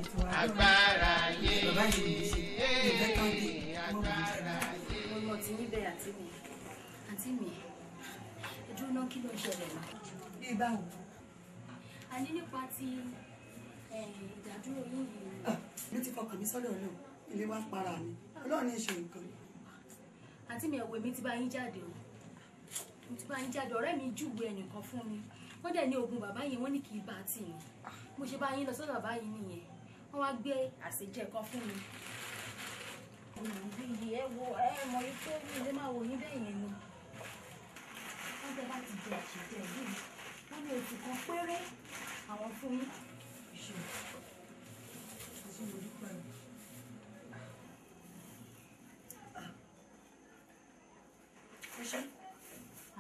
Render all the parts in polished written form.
agbára yé bàbá yìí ní ṣe ìfẹ́ kan dé agbára yé. mo ti níbẹ̀ àǹtí mi ojú náà kí ló ń ṣẹlẹ̀ náà. bí báwo. a ní nípa ti ìdádúró yín yìí. mi ti fọkàn mi sọ́dọ̀ náà ilé wa para mi ọlọ́run ní í ṣe nǹkan. àǹtí mi ẹ̀wọ̀ èmi ti bá yín jáde o mo ti bá yín jáde ọ̀rẹ́ mi júwe ẹnìkan fún mi wọ́n dẹ̀ ní oògùn bàbá yẹn wọ́n ní kì í bá tì mí mo ṣe bá yín lọ sọ́dọ̀ bàbá yìí nìyẹn wọ́n wá gbé àṣejẹ kan fún mi. ìyí ẹ wo ẹ mọ ipò mi lè máa wò yín bẹ́ẹ̀ yẹn ni wọ́n tẹ́ bá ti jẹ àṣejẹ yìí wọ́n ní oṣù kan péré àwọn fún yín.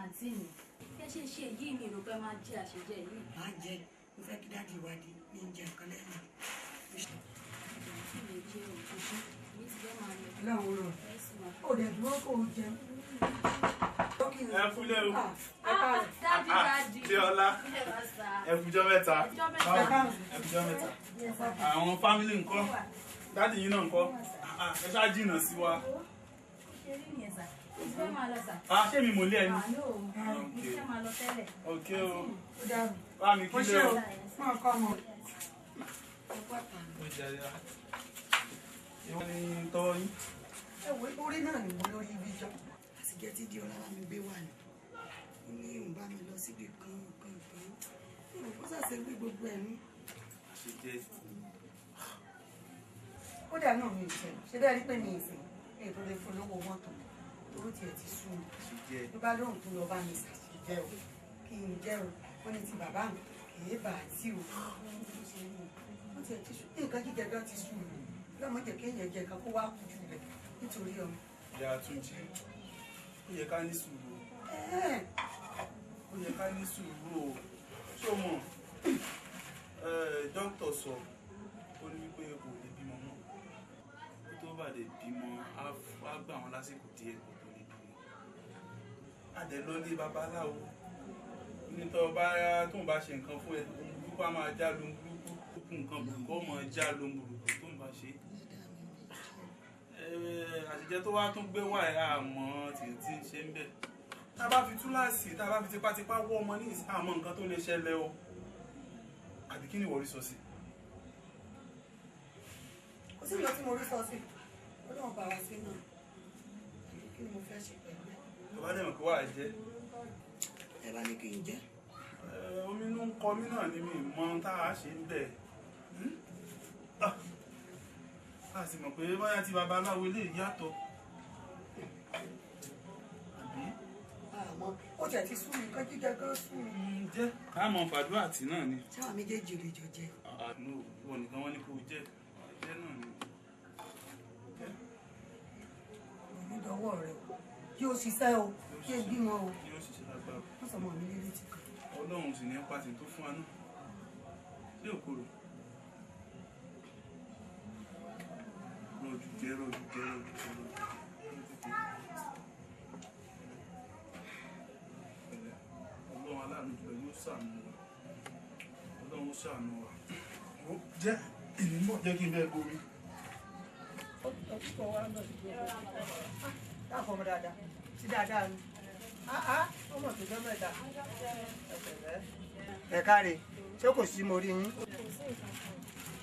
àǹtí mi kí ẹ ṣe ṣe yìí mi rò pé máa jẹ àṣejẹ yìí. máa jẹ mo fẹ́ kí dáàdi ìwádìí ní oúnjẹ kan lẹ́nu. láwọn rọ ó dẹ̀ dúró kó o jẹun. ẹ fúnlẹ̀ o. dájú ṣé ọlá ẹ fújọ́ mẹ́ta ẹ fújọ́ mẹ́ta àwọn fámìlì ńkọ́ dáàdì yín náà ńkọ́ ẹ ṣáà jìnnà sí wa. ṣé mi mò ń lé ẹni. ok o bá mi kílé o. ìwọ ni tọwọ́ yín. orí náà ni mo lórí ibi jọ àti jẹ́ tí di ọlá wa mi gbé wà ní ó ní òun bá mi lọ síbi kan ìwọ̀n kó sàṣẹ gbé gbogbo ẹ̀ ní. ó dà náà mi ìfẹ́ ṣe bẹ́ẹ̀ rí pé mi ìfẹ́ ètò lè fún lówó mọ́tò owó tiẹ̀ ti sùn ló bá lóhùn tó lọ bá mi ṣàṣìjẹ́ o kí n jẹ́ o wọ́n ní ti bàbá mi kì í bà á tí o wọ́n tiẹ̀ ti sùn nǹkan jíjẹ gan ti sùn lọ́mọ jẹ́ kéèyàn jẹ kan kó wá kú jù rẹ̀ nítorí ọmọ. ìyá àtúnjí ó yẹ ká ní sùúrù ó yẹ ká ní sùúrù o ṣé o mọ̀ dókítà sọ ó ní pé kò lè bímọ mọ́ ó tó bá lè bímọ á gbà wọn lásìkò díẹ̀ kó tó lè bímọ adẹ̀lọ́lé babaláwo nítorí tóun bá ṣe nǹkan fún ẹ ohun burúkú á máa já lóhun burúkú nǹkan burúkú ó máa já lóhun burúkú tóun bá ṣe àṣìjẹ tó wá tún gbé wà ẹ̀ àmọ́ tí ń ṣe ń bẹ̀ tá a bá fi túláàsì tá a bá fi tipátipá wọ́ ọmọ ní ìsìn àmọ́ nǹkan tó lè ṣẹlẹ̀ o àbí kí ni ìwọ rí sọ sí. kò sí ìlọ tí mo rí sọ sí ó lóun bá wa sí náà kí ni mo fẹ́ ṣe pẹ̀lú ẹ̀. tó bá dẹ̀ mọ̀ pé wà á jẹ́. ẹ bá ní kí n jẹ́. omi ló ń kọ mí náà ni mi mọ tá a ṣe ń bẹ̀ a sì mọ̀ pé bóyá ti babaláwo ilé yàtọ̀ àbí. àmọ́ ó jẹ́ ti sún mi kán jíjẹ gan sún mi. jẹ́ àmọ́ fàdúrà tì náà ni. sáwọn méjèèjì lè jọ jẹ. àánú wọn nìkan wọn ní kó jẹ́ náà ni. ìdánwò rẹ o kí o ṣiṣẹ́ o kí o bímọ o. yóò ṣiṣẹ́ lágbára. wọ́n sọ mọ́ mi lérí ti kàn. ọlọ́run sì ní pàtì tó fún wa náà sí òkúrò. rọ̀jù jẹ́ ọlọ́run aláàánú jùlọ yóò ṣàánú wa ọlọ́run ṣàánú wa. ó jẹ́ ìnímọ̀ jẹ́ kí n bẹ́ẹ̀ gorí. dáàbò ọmọ dáadáa sí dáadáa ni ọmọ tó jẹ́ mẹ́ta. ẹ káre ṣé kò sí mo rí yín.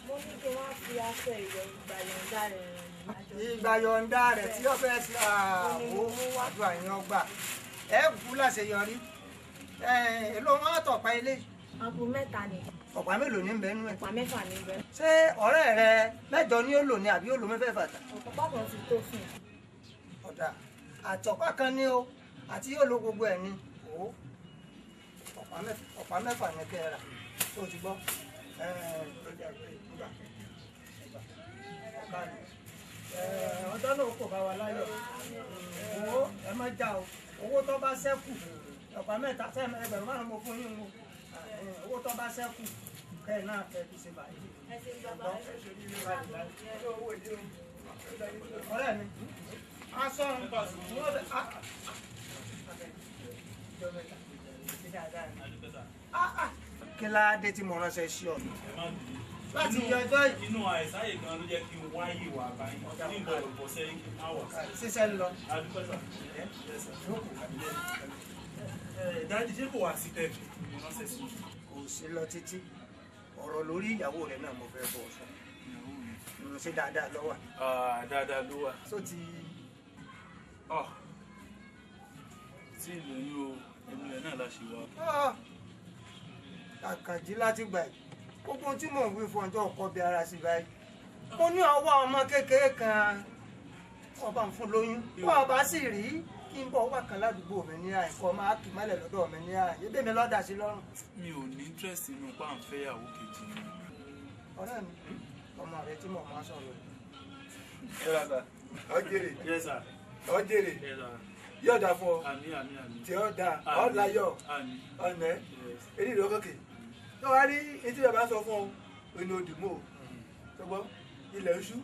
mo ní kí wọ́n fi aṣọ ìgbàyọ̀ǹda rẹ̀ rìn. ìgbàyọ̀ǹda rẹ̀ tí ó fẹ́ ṣe owó wàdùn àyàn ọgbà ẹ kú láṣeyọrí èlò wọn àtọ̀pá ilé. àpò mẹ́ta ni. ọ̀pá mélòó ní bẹ́ẹ̀ nú ẹ̀. ọ̀pá mẹ́fà ní bẹ́ẹ̀. ṣé ọ̀rẹ́ rẹ mẹ́jọ ni ó lò ní àbí ó lò mẹ́fẹ̀ẹ̀fà tà. ọ̀pá kan ti tó fún un. ọ̀dà àtọ̀pá kan ní o àti yóò lo gbogbo ẹ̀ ní o ọ̀pá mẹ́fà ní kẹ́ ẹ rà tó ti gbọ́ ọjọ́ náà kò bá wa láyọ̀ owó ẹ má já o owó tó bá ṣẹ́kù ọ̀pá mẹ́ta ẹgbẹ̀rún márùn-ún mo fún yín o owó tó bá ṣẹ́kù kẹ́ ẹ náà fẹ́ fi ṣe báyìí ọ̀rẹ́ mi aṣọ kí ládé tí mo ránṣẹ́ sí ọ láti yọjọ́ yìí. Inú àìsáyè gan ló jẹ́ kí n wáyé wà báyìí. Ní ìgbọ̀dọ̀ bọ̀ sẹ́yìn kí n má wọ̀. Ṣiṣẹ́ ń lọ. Adúpẹ́ sà. Dájú ṣé kò wá sí tẹ́ẹ̀fì ránṣẹ́ sí? Kò sí lọ títí. Ọ̀rọ̀ lórí ìyàwó rẹ̀ náà mo fẹ́ bọ̀ sọ. Ṣé dáadáa ló wà? Dáadáa ló wà. Só ti. Tí ìlú ní o, ẹnu rẹ̀ náà la ṣe wá. Àkànjí láti gbà yìí. Gbogbo tí mò ń wí fún ọjọ́ ọkọ bí ara sí báyìí. Mo ní ọwọ́ ọmọ kékeré kan ọba ń fún lóyún. Wọ́n ọba sì rí kí n bọ̀ wà kan ládùúgbò mi ní àìkọ́ máa kì mọ́lẹ̀ lọ́dọ̀ mi ní àyè. Ebí mi lọ́dà sí lọ́rùn. Mi ò ní interest nínú pa ń fẹ́ ìyàwó kejì mi. Ọ̀rẹ́ mi, ọmọ rẹ tí mo máa sọ̀rọ̀. Yẹ́ra sà, ọ jèrè. Yes sir. Ọ jèrè. Yes sir. Yóò dà fún ọ. Àmín. Tí ọ dà, ọ láyọ̀. Àmín. Ọ̀nẹ́. Èdè ìlú ọkọ̀kẹ̀. Tó wá rí etí bàbá sọ fún ọ, òní òdì mọ́ o. Ṣọgbọ́n ilẹ̀ ń ṣú,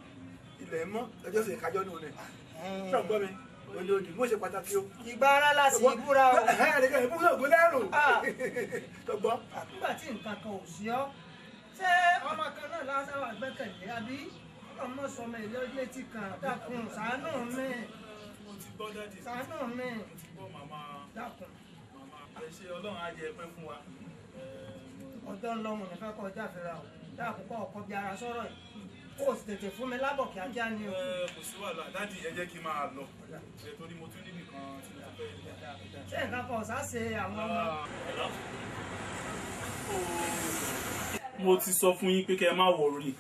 ilẹ̀ ń mọ́, ọjọ́ sì kájọ́ nù rẹ̀. Ṣọgbọ́n mi, òní òdì mọ́ ṣe pàtàkì o. Ìgbà ara láti ìbúra o. Ẹ̀ẹ́dẹ̀gẹ́ ìbúra ògùn lẹ́rù. Ṣọgbọ́n. Nígbà tí nǹkan kan ò sí ọ́, ṣé ọmọ kan náà lásán wà gbẹ́kẹ̀lé àbí ọmọ sọmọ ìlú létí kan dákun ṣàánú mi. Mo ti gbọ́ dáàdì. Ṣàánú mi. Mo ti gbọ́ màmá. Dákun. Màmá ẹ ṣe Ọlọ́run á jẹ pẹ́ fún wa. Ọjọ́ ńlọ́run nìkan kọ́ ọjà fẹ́ra o. Dákun kọ́ ọkọ bí ara sọ̀rọ̀ yìí. Kó o sì tètè fún mi lábọ̀ kíákíá ni o. Kò sí wàhálà dáàdì ẹ jẹ́ kí n máa lọ. Torí mo tún níbì kan tí mo fẹ́ rí. Ṣé nǹkan kan ọ̀sá ṣe àwọn ọmọ? Mo ti sọ fún yín pé kẹ́ ẹ má worry.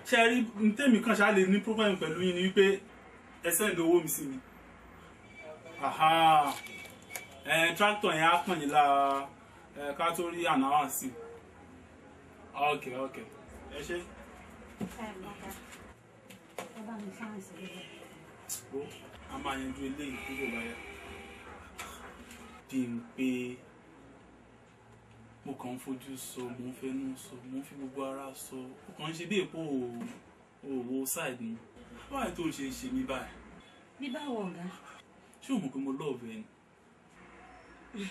Ṣé ẹ rí tèmi kan ṣáà lè ní problem pẹ̀lú yín ni wípé ẹ send owó mi sí mi. Tractor yẹn á pọ̀n yín lára ká tó rí ànáwà sí. Ok. Ẹ ṣé. A máa yanjú eléyìí kúrò báyà. Bí n pé mo kàn ń fojú sọ, mo ń fẹnu sọ, mo ń fi gbogbo ara sọ. Ó kàn ń ṣe bí èpo òwò side mi. Báyìí tó ṣe ń ṣe mí báyìí. Bí báwo ọ̀gá? Ṣé o mọ̀ pé mo love ẹ ni?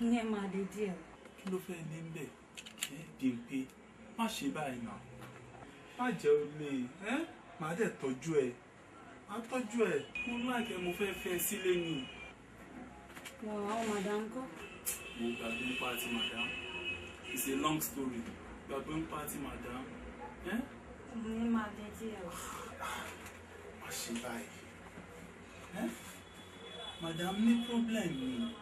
Ìyẹn máa dé díẹ̀. Kí ló fẹ́ ní bẹ̀? Bí n pé má ṣe báyìí náà. Má jẹ́ olè. Màá dẹ̀ tọ́jú ẹ. Màá tọ́jú ẹ. Mo láìkẹ́ mo fẹ́ fẹ́ sílé ni. Wọ́n àwọn madam kọ́. Mo gbàgbé ń pa ti madam. It's a long story. Gbàgbé ń pa ti madam. Ìyẹn máa dé díẹ̀. Má ṣe báyìí. Madam ní problem ni.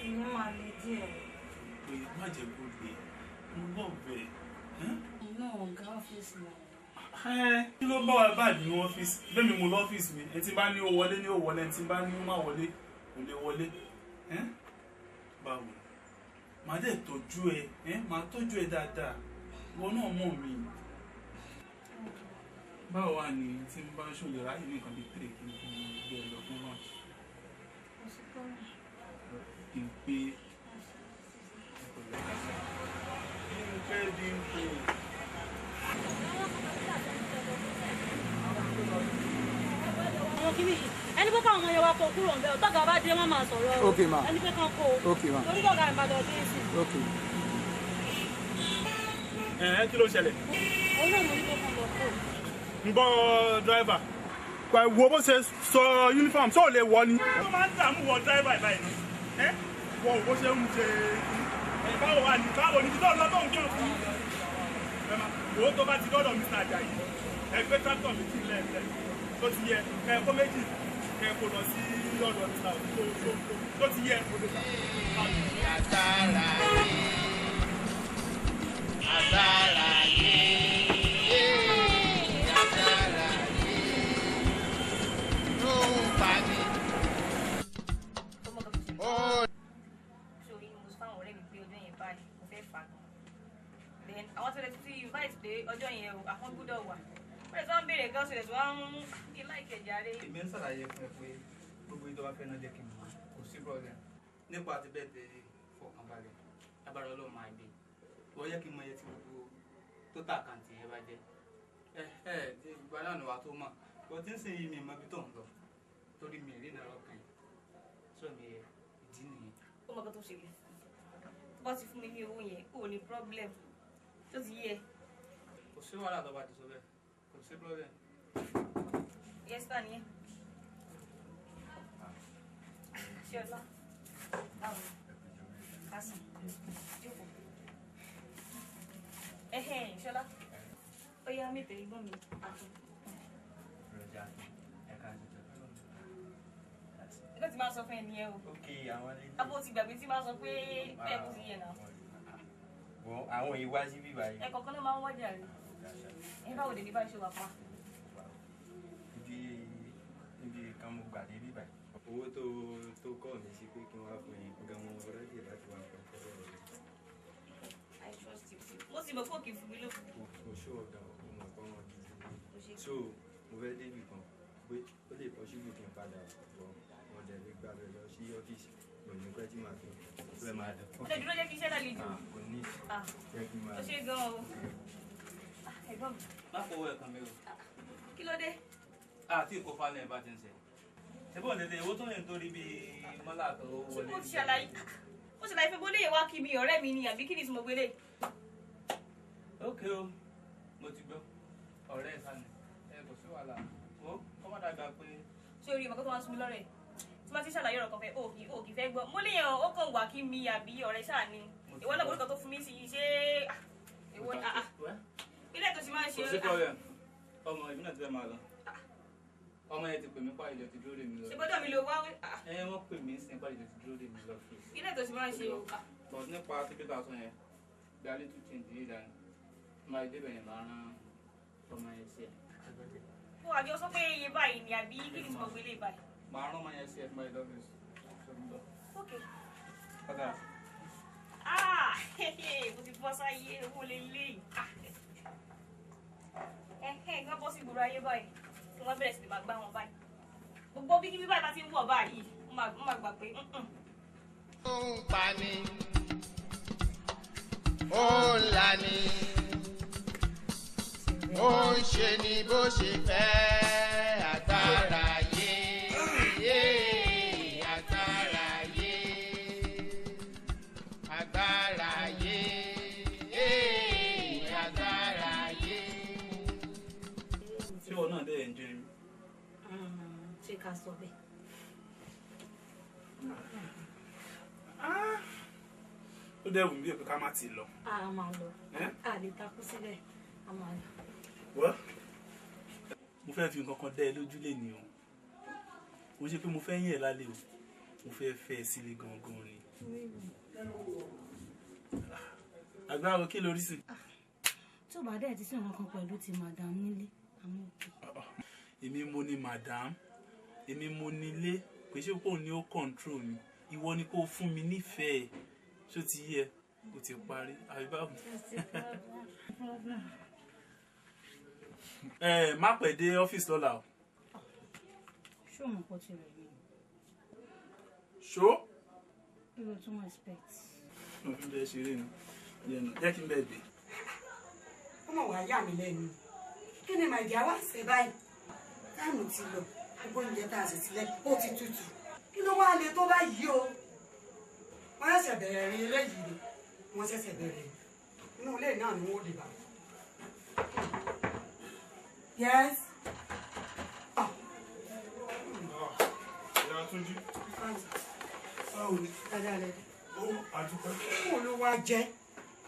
Ìyẹn máa dé díẹ̀. Pé má jẹ́ kó lè. Mo love ẹ. Náà ọ̀gá ọ́fíìsì náà. Kí ló bá wa báyìí ní ọ́fíìsì? Bẹ́ẹ̀ni mo lọ́fíìsì mi. Ẹni tí bá ní ó wọlé ní ó wọlé, ẹni tí bá ní ó má wọlé kò lè wọlé. Báwo? Màá dẹ̀ tọ́jú ẹ. Màá tọ́jú ẹ dáadáa. Ìwọ náà mọ̀ mi. Báwo wà ní tí n bá ṣòlè ráyè ní nǹkan bíi 3 kí n gbé ẹ lọ fún lunch? Bí n pé ẹni pé káwọn ọmọ yẹn wá kó kúrò ń bẹ ọtọgà bá dé wọn máa sọ̀rọ̀ o. Okay ma. ẹni pé kán kó o. Okay ma. torí kọ̀ọ̀kan ìbàdàn dé sí. Okay. kí ló ṣẹlẹ̀? òun náà mo ní pé kán lọ kó. ń gbọ́ dráìvà wo bó ṣe sọ uniform tó lè wọ ni. wọ́n máa ń dààmú wọ dráìvà ìbáyìí náà wọ́n ò bó ṣe ń ṣe báwo ni tó lọ tó ń kí òfin. owó tó bá ti dọ́dọ̀ Mr. Ajayi ẹgbẹ́ tractor méjì lẹ́ẹ̀lẹ́ tó ti yẹ kẹ́ẹ̀kọ́ méjì kẹ́ẹ̀kọ́ lọ sí ọ̀dọ̀ Mr. tó ti yẹ. Agbára yé, agbára yé, ló ń pa mí. sórí mo fáwọn ọ̀rẹ́ mi pé ọjọ́ yẹn báyìí mo fẹ́ fà á then àwọn tó lè ti invite pé ọjọ́ yẹn o àwọn gbọ́dọ̀ wà wọ́n lè tó ń béèrè gan ṣẹlẹ̀ tó wá ń kí láìkẹ̀ jáde. èmi ń ṣàlàyé fún ẹ pé gbogbo ìjọba fẹ́ náà jẹ́ kí n mọ̀ kò sí problem nípa àti bẹ́ẹ̀ tẹ fọkànbalẹ̀ lábára Ọlọ́run máa gbé wọ́n yẹ kí n mọ iye tí gbogbo total account yẹn bá jẹ́ ìgbà náà ni wàá tó mọ̀ bọ́ tí ń sìn yìí mi mọ ibi tó ń lọ torí mi ìrìnà ọkàn yìí sọ mi ìdí nìyẹn. ó mọ̀ kan tó ṣẹlẹ̀ tó bá ti fún mi ní owó yẹn kò ní problem tó ti yẹ. kò sí wàhálà tó bá ti sọ bẹ́ẹ̀ kò sí problem. yes ta nìyẹn. ṣọlá báwo kásán jókòó. ṣọlá ó yá mi tẹ̀lé gbọ́n mi àtún. ẹgbẹ́ tí máa sọ fún ẹ nìyẹn o. abó ti gbàgbé tí máa sọ pé bẹ́ẹ̀ kò sí yẹn náà. àwọn ìwá sí bíbá yìí. ẹ̀kọ́ kan ló máa ń wájà rẹ̀ ẹ báwo lè ní bá ṣe wà pa. ibi kan mo gbà dé bíbá yìí. owó tó kọ́ mi sí pé kí n wá fún yín gan mo rẹ́dì láti wá fún ọkọ̀ rẹ̀. I trust you. mo sì mọ̀ fún òkè fún mi ló. kò ṣó ọ̀gá ọmọ ọkọ wọn ti so mo fẹ́ débì kan pé ó lè possible kí n padà bọ̀ wọ́n dẹ̀ lè gbà bẹ̀ lọ sí ọ́fíìsì kò ní pẹ́ tí màá fi fẹ́ máa dẹ̀. ó lè dúró jẹ́ kí iṣẹ́ náà lè jù. kò ní jẹ́ kí n máa. ó ṣe gan-an o. ẹ̀gbọ́n mi. má fọwọ́ ẹ̀ kan mi o. kí ló dé. àti ìkó falẹ̀ bá ti ń sẹ̀. ṣé bọ́ọ̀ dédé owó tó ń torí bíi mọ́lá tó wọlé. ó ti ṣàlàyé pé bólé yẹn wá kí mi ọ̀rẹ́ mi ni àbí kí ni tí mo gbélé. ok o mo ti gbọ́ ọ̀rẹ́ ẹ̀ sani ẹ kò sí wàhálà o kọ́ má dàgbà pé. ṣé orí ìmọ̀kọ́ tó wá sún mi lọ́rẹ̀ tí wọ́n ti ṣàlàyé ọ̀rọ̀ kan fẹ́ o kì í fẹ́ gbọ́ bólé yẹn ó kàn wá kí mi àbí ọ̀rẹ́ ṣáà ni ìwọ náà orúkọ tó fún mi sí i ṣé ìwọ ilé tó ti máa ń ṣe. kò sí problem ọmọ ìbí náà ti fẹ́ máa lọ ọmọ yẹn ti pè mí pàdé ti dúró dè mí lọ. ṣé gbọ́dọ̀ mi ló wá. wọ́n pè mí sí pàdé ti dúró dè mí lọ. ilé tó ti máa ń ṣe o. bọ̀ nípa tíkẹ́tà sọ yẹn gbálí tún change yìí dání máa débẹ̀ yẹn máa rán ọmọ yẹn sí ẹ. fún àbí ó sọ pé iye báyìí ni àbí kí ni tí mo gbélé báyìí. máa rán ọmọ yẹn sí ẹ fún my office. ok. padà. mo ti bọ́ sáyé owó lélẹ́yìí. kí wọ́n bọ́ sí ìgboro ayé báyìí kí wọ́n bẹ̀rẹ̀ sí ni máa gbá wọn báyìí. gbogbo bí kíbi báyìí bá ti ń wọ̀ báyìí wọ́n máa gbà pé. ó ń pa ni ó ń là ni ó ń ṣe ni bó ṣe fẹ́ agbára yé agbára yé agbára yé agbára yé. ṣé wọn náà dẹ̀ ń jẹun. ṣé ká sọ bẹ́ẹ̀. ó dẹ̀ wù mí pé ká má ti lọ. a máa lọ a lè takú sílẹ̀ a máa lọ. wọ́n mo fẹ́ fi nǹkan kan dẹ́ ẹ lójú lé ní o mo ṣe pé mo fẹ́ yín ẹ̀ lálẹ́ o mo fẹ́ fẹ́ ẹ sílé gangan ni. agbára kí lórí sí. tó bá dẹ̀ ti sí nǹkan kan pẹ̀lú ti madam nílé àmọ́ òkè. èmi mo ní madam èmi mo nílé pé ṣé kò ní ó control mi ìwọ ni kò fún mi nífẹ̀ẹ́ ṣó ti yẹ kò ti parí àbí báwo. má pẹ́ dé ọ́fíìsì lọ́la o. ṣó mọ̀ pọ̀ ti rẹ̀ mí. ṣó. irú tó mọ̀ expect. mo fi bẹ́ẹ̀ ṣeré ni jẹ́ kí n bẹ́ẹ̀ dé. ó mọ̀ wá yà mí lẹ́nu kí ni màìdíá wá ṣe báyìí táìmù ti lọ gbogbo oúnjẹ tá a sì ti lẹ ó ti tutù kí ló wá le tó báyìí o wọ́n ṣẹ̀ṣẹ̀ bẹ̀rẹ̀ rin eléyìí ni wọ́n ṣẹ̀ṣẹ̀ bẹ̀rẹ̀ inú ilé náà ni wọ́n lè bá. yes. ìyá Túnjí báwo ni. dáadáa rẹ. ó àdúpẹ́. kó ló wá jẹ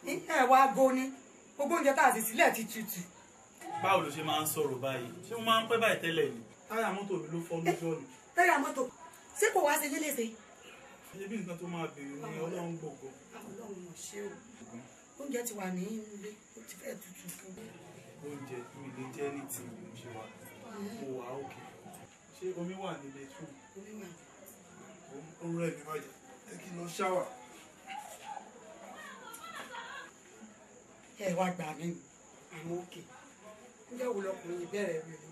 ẹ wá góní gbogbo oúnjẹ tá a sì sílẹ̀ ti tutù. báwo ló ṣe máa ń sọ̀rọ̀ báyìí ṣé mo máa ń pẹ́ báyìí tẹ́lẹ̀ ni táyà mọ́tò mi ló fọ́ lójú ọ̀nà. táyà mọ́tò ṣé kò wá ṣe yé léṣe. ṣé bí nǹkan tó máa bèrè ni ọlọ́run gbogbo. ọlọ́run ò ṣe o oúnjẹ ti wà ní ilé ó ti fẹ́ tutù fún. oúnjẹ mi lè jẹ́ ní ti mo ṣe wà mo wà òkè ṣé omi wà nílé tún. omi wà. ó rẹ̀ mí bàjẹ́ ẹ kí n lọ ṣáwà. ẹ wá gbà mí àwọn òkè oúnjẹ wo lọkùnrin ìbẹ̀rẹ̀ rẹ̀ lọ.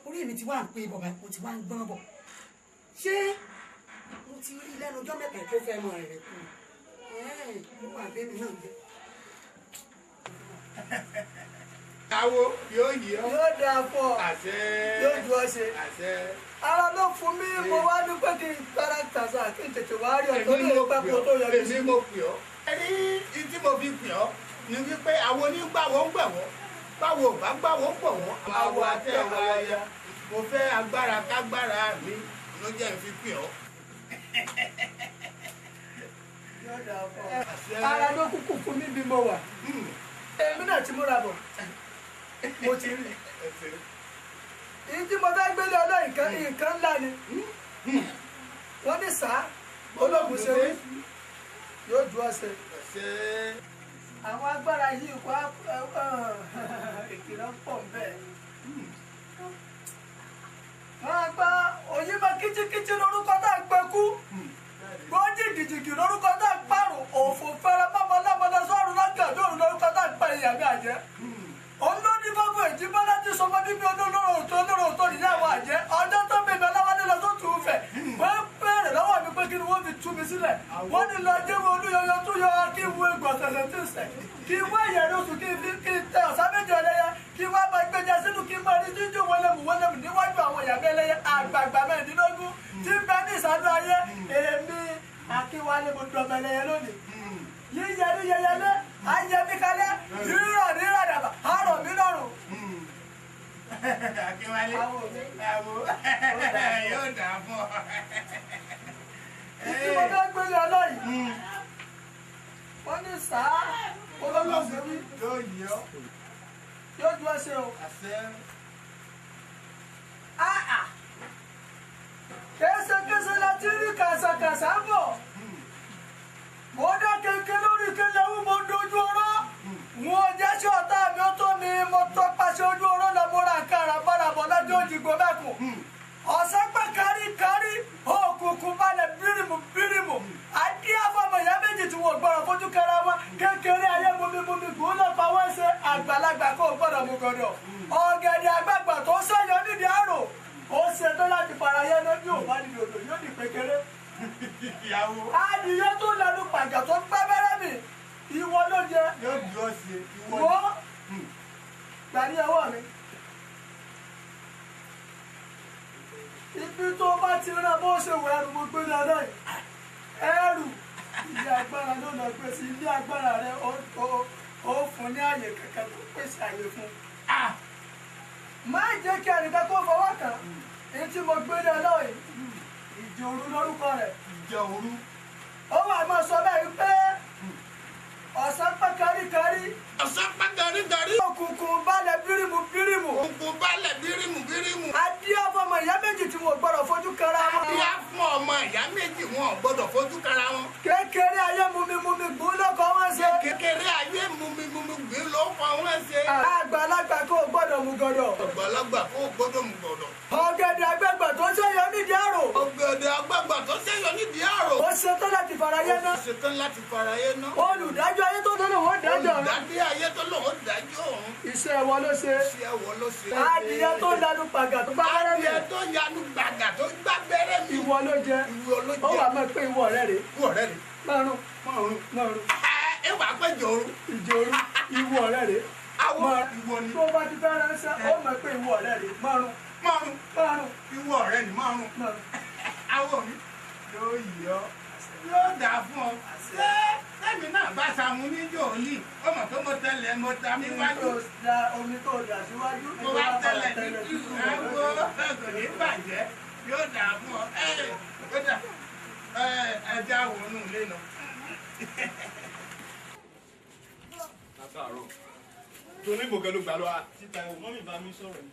orí mi ti wá ń pé bọ̀bá mo ti wá ń gbọ́n bọ̀ ṣé mo ti rí lẹ́nu ọjọ́ mẹ́ta tó fẹ́ mọ rẹ̀ kú mo wà bẹ́mi náà gbé. Àwo yóò yí ọ. Yóò dáa fún ọ. Àṣẹ. Yóò ju ọ ṣe. Àṣẹ. Ara ló fún mi, mo wá ní pé kí n tara tàṣà kí n tètè wá rí ọ tó lè pẹ́ kó tó yọ mí sí. Èmi mo pè ọ́. Ẹni tí mo fi pè ọ́ ni wípé àwọn onígbàwọ̀ ń gbẹ̀wọ̀. Báwo bá gbàwọ̀ pọ̀ wọ́n. Àwọ̀ àtẹ̀wọ̀ aya. Mo fẹ́ agbára kágbára mi ló jẹ́ n fi pè ọ́. Yóò dáa fún ọ. Ara ló kúkú fún mi bí mo wà. Èmi náà ti múra bọ̀. Mo ti rí. Èyí tí mo fẹ́ gbélé ọlọ́yìn nǹkan ńlá ni. Wọ́n ní sá ológun ṣe wí. Yóò ju ọ̀sẹ̀. Àwọn agbára yìí kọ́ ìkìlọ̀ pọ̀ bẹ́ẹ̀. Wọ́n gbá òyìnbó kíchíkíchí lórúkọ náà gbẹ́kú. Wọ́n jìgìjìgì lórúkọ náà gbàrún. Òfò fẹ́rẹ́ mọ́mọ́lámọ́lá sọ́run lọ́gàdọ́rùn lórúkọ náà gbà ìyàmí àjẹ́. Olórí gbogbo ìjíbọ́lá ti sọmọ bíbí olóró tó níyàwó àjẹ́. Ọjọ́ tó bèbè ọlọ́wọ́dé lọ tó tù ú fẹ̀. Wọ́n bẹ̀rẹ̀ lọ́wọ́ mi pé kí ni wọ́n fi tú mi sílẹ̀. Wọ́n ní lọ jẹ́wọ́ olúyọyọ tó yọ kí wo egbò ọ̀sẹ̀sẹ̀ tí ń sẹ̀. Kí wọ́n ẹ̀yẹ̀ lóṣù kí tẹ ọ̀sán méjì ọlẹ́yẹ. Kí wọ́n máa gbẹjà sínú kí máa rí jíjù wọlémù níwájú àwọn ìyàmí ẹlẹ́yẹ àgbààgbà mẹ́rìndínlógún. Tí ń bẹ ní ìsádú ayé èmi Akínwálé mo dọ̀bẹ̀ ẹlẹ́yẹ lónìí. Yíyẹ ní yẹyẹlé, ayẹ mi kalẹ̀, rírọ̀ ní ràdàbà, àrọ̀ mi lọ́rùn. Akínwálé, àwo yóò dà fún ọ. Ìdí mo fẹ́ gbélé ọlọ́yìn. Wọ́n ní sáà ológun ṣe wí. Yóò yí ọ. Yóò ju ọṣẹ o. Késekése la ti rí kàṣàkàṣà bọ̀. Mo dá kékeré lórí kélewu mo dojú ọ̀rọ̀. Wọ́n jẹ́ sí ọ̀tá mi ó tó mi mo tọpasẹ̀ ojú ọ̀rọ̀ lọ mo ra kára bọ́dàbọ̀ lọ́jọ́ òjìgbò mẹ́kùn. Ọ̀sán pẹ́ kárí òkùnkùn balẹ̀ bírímù. Adé àfọmọ ìyá méjì tí wọ́n gbọ́dọ̀ fojú kẹra wọn. Kékeré ayé mumi gbòó náà fawọ́ ṣe àgbàlagbà kó gbọ́dọ̀ mú gbọ́dọ̀. Ọ̀gẹ̀dẹ̀ àgbàgbà tó sẹ́yọ nídìí àrò. Ó ṣetán láti farayé lójú òbá ní odò yóò di pékeré. Adìyẹ tó lẹnu pàjà tó gbá bẹ́rẹ́ mi. Ìwọ ló jẹ. Yóò di ọ̀sẹ̀ ìwọ. Wọ́ gbà ní ọwọ́ mi. Ibi tó bá ti rán bó ṣe wọ ẹrù mo gbé dáadáa yìí. Ẹrù ilé agbára ló lọ gbé sí ilé agbára rẹ ó fún ní àyè kẹ̀kẹ́ tó pèsè àyè fún. Má jẹ́ kí ẹnìkan kó fọwọ́ kàn. Èyí tí mo gbé dáadáa yìí. Ìjòrú lórúkọ rẹ̀. Ìjòrú. Ó wà máa sọ bẹ́ẹ̀ pé ọ̀sán pẹ́ kárí. Ọ̀sán pẹ́ kárí. Òkùnkùn balẹ̀ bírímù. Òkùnkùn balẹ̀ bírímù. Adé ọmọ ìyá méjì tí wọ́n gbọ́dọ̀ fojú kara wọn. Adé fún ọmọ ìyá méjì wọn ò gbọ́dọ̀ fojú kara wọn. Kékeré ayé mumi gbòó lọ́kọ̀ wọn ṣe. Kékeré ayé mumi gbòó lọ́kọ̀ wọn ṣe. Àgbàlagbà kò gbọ́dọ̀ mú gbọ́dọ̀. Àgbàlagbà kò gbọ́dọ̀ mú gbọ́dọ̀. Ọ̀gẹ̀dẹ̀ àgbàgbà tó ṣẹ́yọ nídìí àrò. Ó ṣetán láti farayé ná. Olùdájọ́ ayé tó lọ́wọ́ ó dájọ́. Olùdájọ́ ayé tó lọ́wọ́ ó dájọ́. Iṣẹ́ wọn ló ṣe. Adìyẹ tó lanu pàgà tó gbá bẹ́rẹ́ mi. Adìyẹ tó yanu pàgà tó gbá bẹ́rẹ́ mi. Ìwọ ló jẹ. Ó wà máa pé ìwọ rẹ rè. Márùn. Ẹ wà pé Ìjòrú. Ìwọ rẹ rè. Àwọn ìwọ ni. Tó bá ti fẹ́ ránṣẹ́ ó máa pé ìwọ rẹ rè. Márùn. Ìwọ rẹ ni márùn. Àwọn mi yóò yí ọ. Yóò dà fún ọ. Sẹ́mi náà bá Sàámú níjọ́ yìí. Ó mọ̀ pé mo tẹ́lẹ̀ mo ta mí wájú. Omi tó dà síwájú. Mo wá tẹ́lẹ̀ títí ẹ̀wọ̀ kò ní bàjẹ́. Yóò dà fún ọ. Ẹja wọnú ilé lọ. Látàárọ̀. Tó ní ìbòkẹ́ ló gbà lọ títa ẹ̀ mọ́mì bá mi sọ̀rọ̀.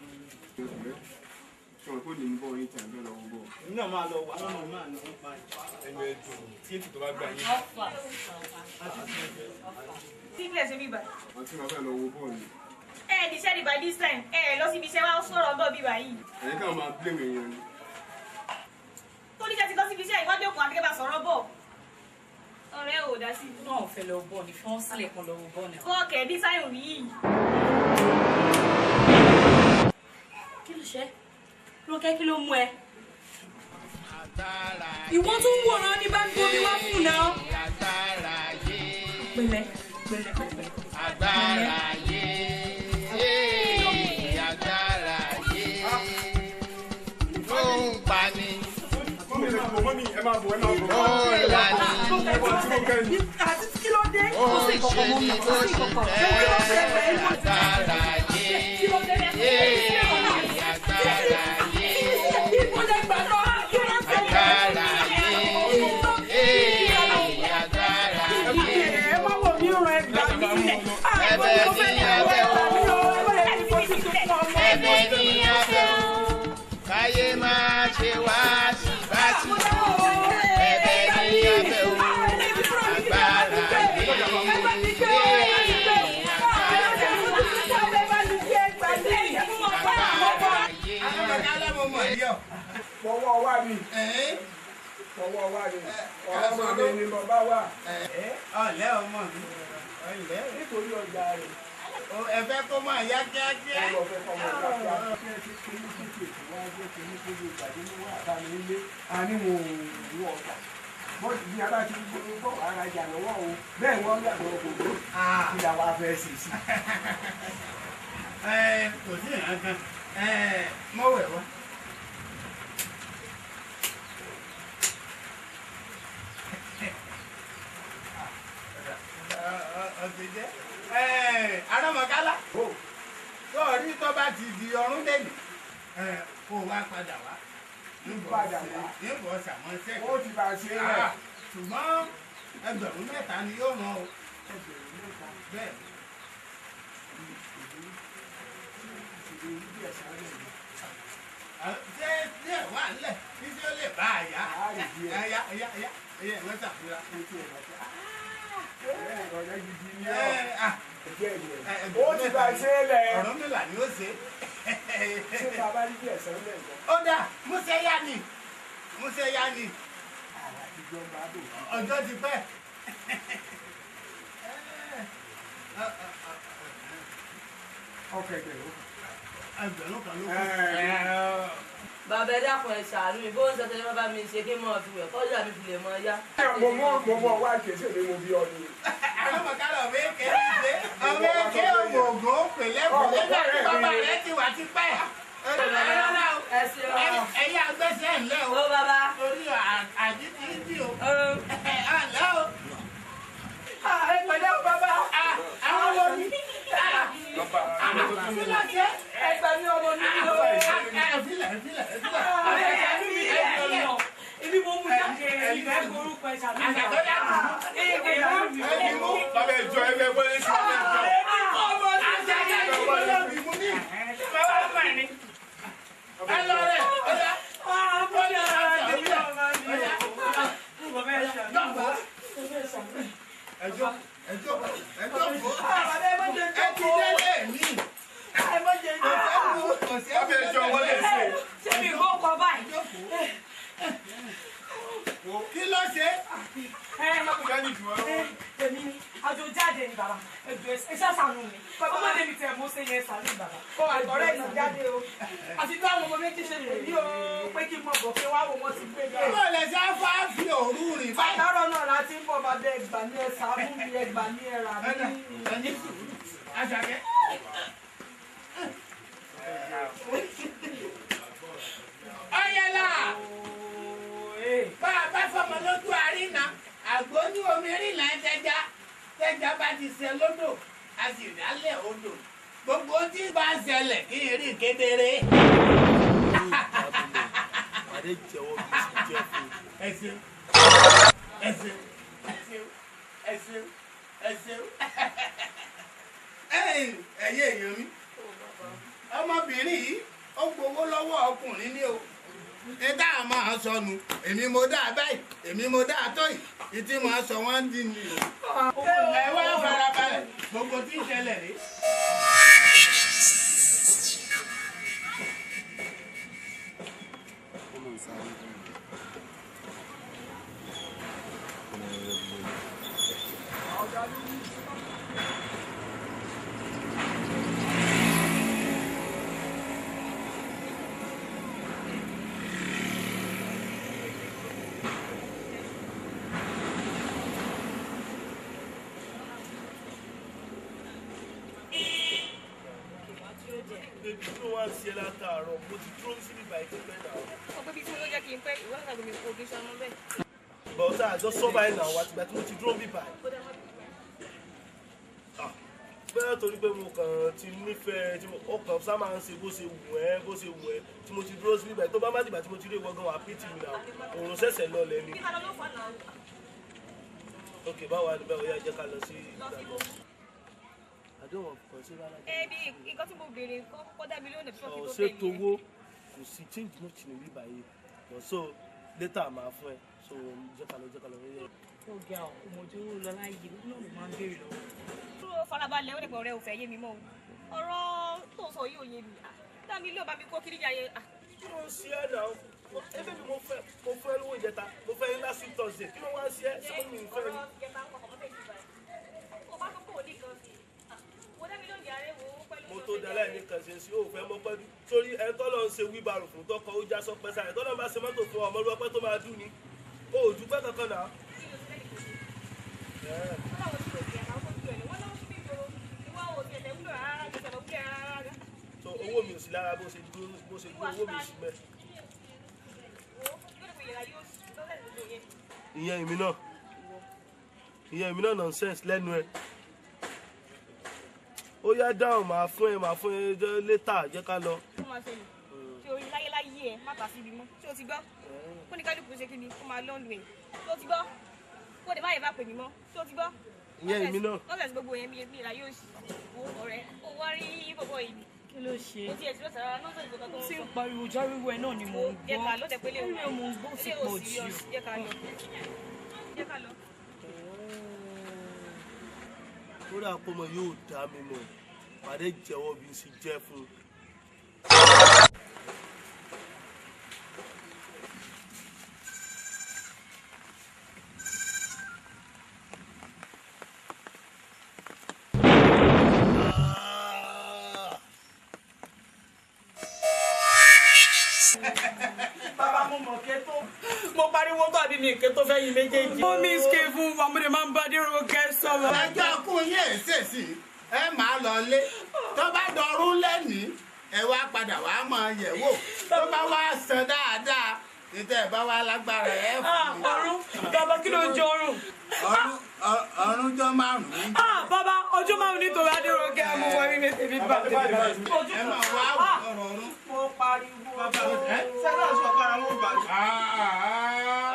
Sọ̀rọ̀ kó lè ń bọ̀ yín tàn bẹ́ẹ̀ lọ́wọ́ bọ̀. Èmi náà máa lọ wà lọ́nà máa nà ó pa ẹnu ẹ̀dùn tí ètò tó bá gbà yín. Tí kílẹ̀ ṣe bíbà. Àwọn tí wọ́n fẹ́ lọ wo bọ́ọ̀lù. Di iṣẹ́ by this time. Lọ síbi iṣẹ́ wa sọ̀rọ̀ ọ̀dọ̀ bíbà yìí. Ẹ̀yin káwọn máa blame èèyàn ni. Tó níṣẹ́ ti lọ síbi iṣẹ́ ìwádìí òkun àbíkẹ́ bá sọ̀rọ̀ bọ̀. Ọ̀rẹ́ ò dá sí. Náà fẹ́ lọ bọ̀ ní fún sílẹ̀ kan lọ wo bọ̀ náà. Kọ́ọ̀kẹ́ bí sáyùn yìí. Kí ló ṣe? Rónkẹ́ kí ló mú ẹ? Ìwọ́n tún ń wòran ní bá ń gbómi wá fún náà. Pẹ̀lẹ́. Agbára yé. Káyé máa ṣe wá sí báṣì, ẹ̀bẹ̀ ní ẹ̀bẹ̀ o, agbára Fọwọ́ wá mi. Fọwọ́ wá mi. Ọmọ mi ni bàbá wa. Ọ̀lẹ́ ọmọ mi. Ọ̀lẹ́. Nítorí ọjà rẹ̀. Ẹ fẹ́ kó máa yá kíákíá. Ọmọ fẹ́ kọ́ máa yá kíákíá. Ṣé ti pé ní títì wá jẹ́ kí ní kó lè gbàdé ní wà bá mi nílé? A ní wọn ò ní ọjà. Bọ́ọ̀dù bí a bá ti gbogbo bọ́ ara jà lọ́wọ́ o. Bẹ́ẹ̀ wọ́n gbà lọ́wọ́ kò dé. Kí la wá fẹ́ sì sí? Kò sí nǹkan. Mọ́wẹ̀ wá. Ọ̀sẹ̀jẹ́ arámọ̀kálá sọ̀rí tó bá ti di ọ̀run lẹ́nu kó wá padà wá níbọ̀ ṣàmọ́sẹ́ Ó ti bá a ṣe rẹ̀. ṣùgbọ́n ẹgbẹ̀rún mẹ́ta ni yóò ràn ó bẹ́ẹ̀ ṣé díẹ̀ wà nílẹ̀ kí tí ó lè bá a yá ẹyẹ ìwé ṣàfihàn. Ó ti bá a ṣe lẹ̀. Ọ̀rọ̀ mi là ni ó ṣe. Ṣé bàbá rí bí ẹ̀sán lẹ̀ gbọ́? Ó dà múṣẹ́ yá ni ọjọ́ ti pẹ́. Ọkọ̀ ẹgbẹ̀rún kan ló kù. Bàbá ẹ dákun ẹ ṣàánú mi bó ń sọ tẹ́lẹ̀ bá mi ṣe kí n mọ̀ fi wẹ̀ kọ́jà mi fi lè mọ yá. Mo mọ wá ìkẹsẹ̀ mi mo bí ọ ni. Alámọ̀kálà ọ̀bẹ kéré ṣe ọ̀bẹ ké ògùn pẹ̀lẹ́pẹ̀lẹ́ náà ní bàbá rẹ̀ ti wà ti pẹ́. Ẹyẹ agbẹ́sẹ̀ ńlẹ̀ o. Ó bàbá. Torí àdídì ìdí o. Àlẹ́ o. Ẹ pẹ̀lẹ́ o bàbá. Àwọn ọmọ mi. Ẹgbẹ́ mi ọmọ mi ni o. Ibi mo mú jáde ìfẹ́ gorúkọ ẹ̀ṣà mi. Bàbá ìjọ ẹgbẹ́ wọlé sí Kí ló ṣe? Èmi ni àjò jáde ni bàbá ẹjọ ẹ ṣàṣàánú mi ọmọdé mi tẹ mo ṣe yẹn sàánú bàbá. Ọ̀rẹ́ mi jáde o àti bí àwọn ọmọ méjì ṣe lè rí o pé kí n mọ bọ̀ pé wá wo wọ́n ti gbé bẹ́ẹ̀. Bó lè ṣe fà á fi òru rìn báyìí. Àtàrọ̀ náà láti ń bọ̀ bàbá ẹgbà ní ẹ̀sà mú mi ẹgbà ní ẹ̀rà mi. Àṣàkẹ́. Ọ̀yẹ̀là bá a bá fọmọ lójú àrínà àgbo ní omi rìnà tẹja tẹja bá ti ṣe lódò a sì dálẹ̀ odò gbogbo tí bá ń ṣẹlẹ̀ kí n rí kedere. Adé jẹ́wọ́ bí ti jẹ́ fún un. Ẹ ṣeun ẹ ṣeun ẹ ṣeun ẹ ṣeun. Ẹ̀yin èèyàn mi ọmọbìnrin yìí ó gbowó lọ́wọ́ ọkùnrin ní o. Ẹ̀dá máa sọnù èmi mo dá báyìí èmi mo dá tó yìí ìtí máa sọ wọ́n ń dín ní o. Ẹ wá farabalẹ̀ gbogbo tí ń ṣẹlẹ̀ rí. Ebi tó wá sí ẹ látàárọ̀ mo ti dúró síbi ìgbà ìjọba ẹ̀dá. Ọ̀pọ̀ ibi tí mo jẹ́ kí n pẹ́ ìwé ọ̀gá mi kò kí n ṣọmọ bẹ́ẹ̀. bọ̀ tá àjọ sọ́ba ẹ̀ náà wá tìgbà tí mo ti dúró bíbà ẹ̀. bẹ́ẹ̀ torí pé mo kàn ti nífẹ̀ẹ́ tí ó kàn sá máa ń ṣe bó ṣe wù ẹ́ tí mo ti dúró sí bíbà ẹ̀ tó bá má dìgbà tí mo ti rí ìwọ gan wà pìtì mi náà òun ṣẹ̀ṣẹ̀ lọ lẹ́ni. ok báwa ni báwo yá jẹ́ ká lọ sí ìgbàgbọ́. àdéhùn ọ̀pọ̀ sí rárá. bí nǹkan tí mo béèrè kọ́ dá mi lónìí fún ṣé towó kò sí change much ní bíbá yìí so later máa fún ẹ so jẹ́ ká lọ rí ẹ. ó ga ọmọdé lọ láyé náà ló máa ń béèrè lọ́wọ́. dúró farabalẹ̀ ó lè pọ̀ rẹ ò fẹ́ yé mi mọ́ o ọ̀rọ̀ tó sọ yìí ò yé mi dá mi lé ọba mi kó kiri jáde. kí ló ń ṣe ẹ náà ebe mi mo fẹ́ lówó ìjẹta mo fẹ́ yín last week Thursday kí ló wá ń ṣe ẹ ṣé mo mi fẹ́ ni. mo tó dalẹ̀ ní kan ṣe sí òfẹ́ mọ́ pẹ́ẹ́dú sórí ẹ̀ tọ́lọ́ ń ṣe wíbarò fún tọkọ ó já sọpẹ́ sáré tọ́lọ́ bá ṣe mọ́tò fún ọmọ ọlọ́pẹ́ tó máa dùn ní o ò dúpẹ́ kankan náà. so owó mi ò sí lára bó ṣe dúró owó mi ò sí mẹ́. ìyẹn èmi náà nonsense lẹ́nu ẹ̀. ó yá dáhùn máa fún ẹ létà jẹ́ ká lọ. ṣé orí láyéláyé ẹ má bàa síbi mọ́ ṣé o ti gbọ́ kó ní kálukú ṣe kí ni kó máa lọ́ọ̀lù ẹ̀ ṣé o ti gbọ́ kó lè má yẹ bá pè mí mọ́ ṣé o ti gbọ́. ìyẹn èmi náà. lọ́sẹ̀ gbogbo yẹn mi ìlà yóò ṣì wo ọ̀rẹ́ ó wá rí bọ̀bọ̀ yìí. kí ló ṣe o ti ẹ̀ ti lọ́sẹ̀ rárá lọ́sẹ̀ gbogbo tó ń sọ. tí ń pariwo jáwéwò ẹ náà ni mò ń gbọ́. jẹ́ ká lọ́sẹ̀ pé lè wọ́n mò ń gbọ́ sí pọ̀ jù. jẹ́ ká lọ. lórí àpòmọ yóò dá mi mọ̀ pàdé jẹ́wọ́ bí n sì jẹ́ fún un. bàbá mo mọ̀ ké tó mo pariwo tó àbí mi ké tó fẹ́ yin méjèèjì. ó mi ké fún wa mo lè máa ń bá dérò kẹ́ sọ̀rọ̀. ẹjọ́ kún yín èsèsì ẹ máa lọ lé tó bá dọrún lẹ́nìí ẹ wá padà wá máa yẹ̀ wò tó bá wá sàn dáadáa títẹ̀ ẹ bá wá lágbára ẹ fún mi. ọrùn bàbá kí ló jọ ọrùn. ọrùn jọ márùn-ún. bàbá ọjọ́ márùn-ún nítorí adérò kẹ́ mo wọ ilé tèmi bá tèmi. ẹ máa wá ọ̀rọ̀ ọ̀run. mo pariwo. sẹ́dá sọ agbára wọn bá jù.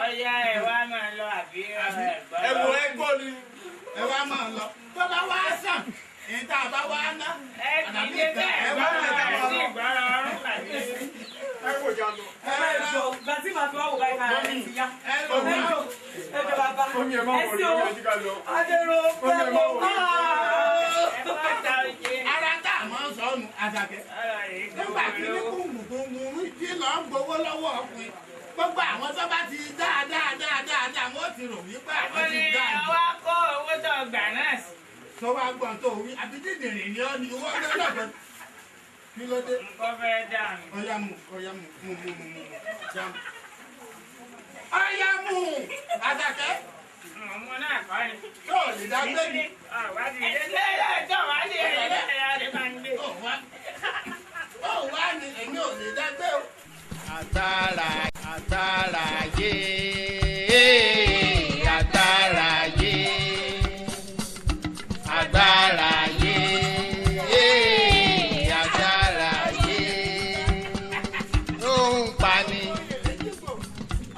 ọ̀yá ẹ̀ wá máa lọ àbí ẹ wo ẹgbọ́ ni ẹ wá máa lọ tó bá wá sàn ìta bá wá ná. ẹ kì í dé bẹ́ẹ̀ bá wà sí ìgbára ọ̀run pàdé. ẹ wò já lọ. ẹ jọ gbàtí màá fi wá wò báyìí kára ẹ ti yá. ẹ jọ bàbá ẹ sí o adéró pẹ́ mọ́ ara tá a máa ń sọnù àṣàkẹ́ nígbà tí ní kùngùnkùngùn tí lọ ń gbowó lọ́wọ́ ọkùnrin gbogbo àwọn tó bá ti dáadáa wọ́n ti rò wípé àwọn ti dá ẹ wá kó owó tó gbà náà sí. tó wá gbọ́n tó wí àbí dídìrín ni ọ́ ni owó lọ́dọ̀ kí ló dé. nǹkan fẹ́ dà mí. ọ̀yá mu ọ̀yá mu àṣàkẹ́. ọmọ náà kọ́ ni. tó o lè dá gbé mi. ẹ̀ẹ́dẹ́gbẹ̀rẹ̀ tó wá ní ẹ̀ẹ́dẹ́gbẹ̀rẹ̀ rẹ̀ máa ń gbé. ó wá ní èmi ò lè dá gbé o. Àtàrà yé àtàrà yé àtàrà yé ó ń pa ni.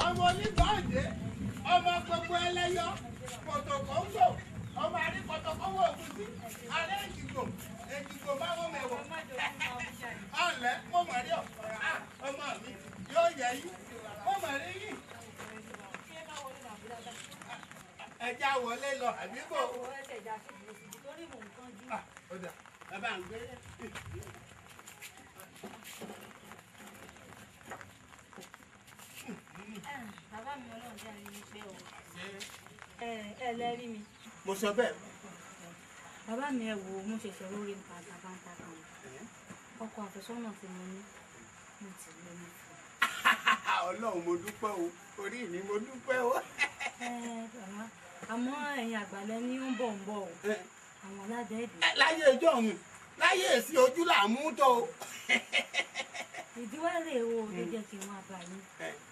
ọmọ onígbàdé ọmọ gbogbo ẹlẹ́yọ kòtòkóńgò ọmọ àríkòtòkówó òkúti alẹ́ èjìgbò máa wọ́n mẹ́wọ̀ ọ̀lẹ́ mo mọ̀ rí ọmọ mi yóò yẹ yí mo mọ̀ rí yí. ẹja wọlé lọ àbí kò. bàbá ń gbé. bàbá mi ọlọ́run jẹ́ àríwí pé o. ẹ lẹ́rí mi. mo sọ bẹ́ẹ̀. bàbá mi ẹ wò ó mo ṣẹ̀ṣẹ̀ lórí nǹkan àtàbáńtà kan ọkọ àfẹ́sọ́nà tí mo ní mo ti lóyún fún. ọlọ́run mo dúpẹ́ o orí mi mo dúpẹ́ o. bàbá àmọ́ ẹ̀yin àgbàlẹ̀ ní ó ń bọ̀ o àwọn aládé èdè. láyé ẹjọ́ ọ̀hún láyé èsì ojú là ń mú tó o. ìdíwọ́ rèé o ló jẹ́ kí n máa bá yín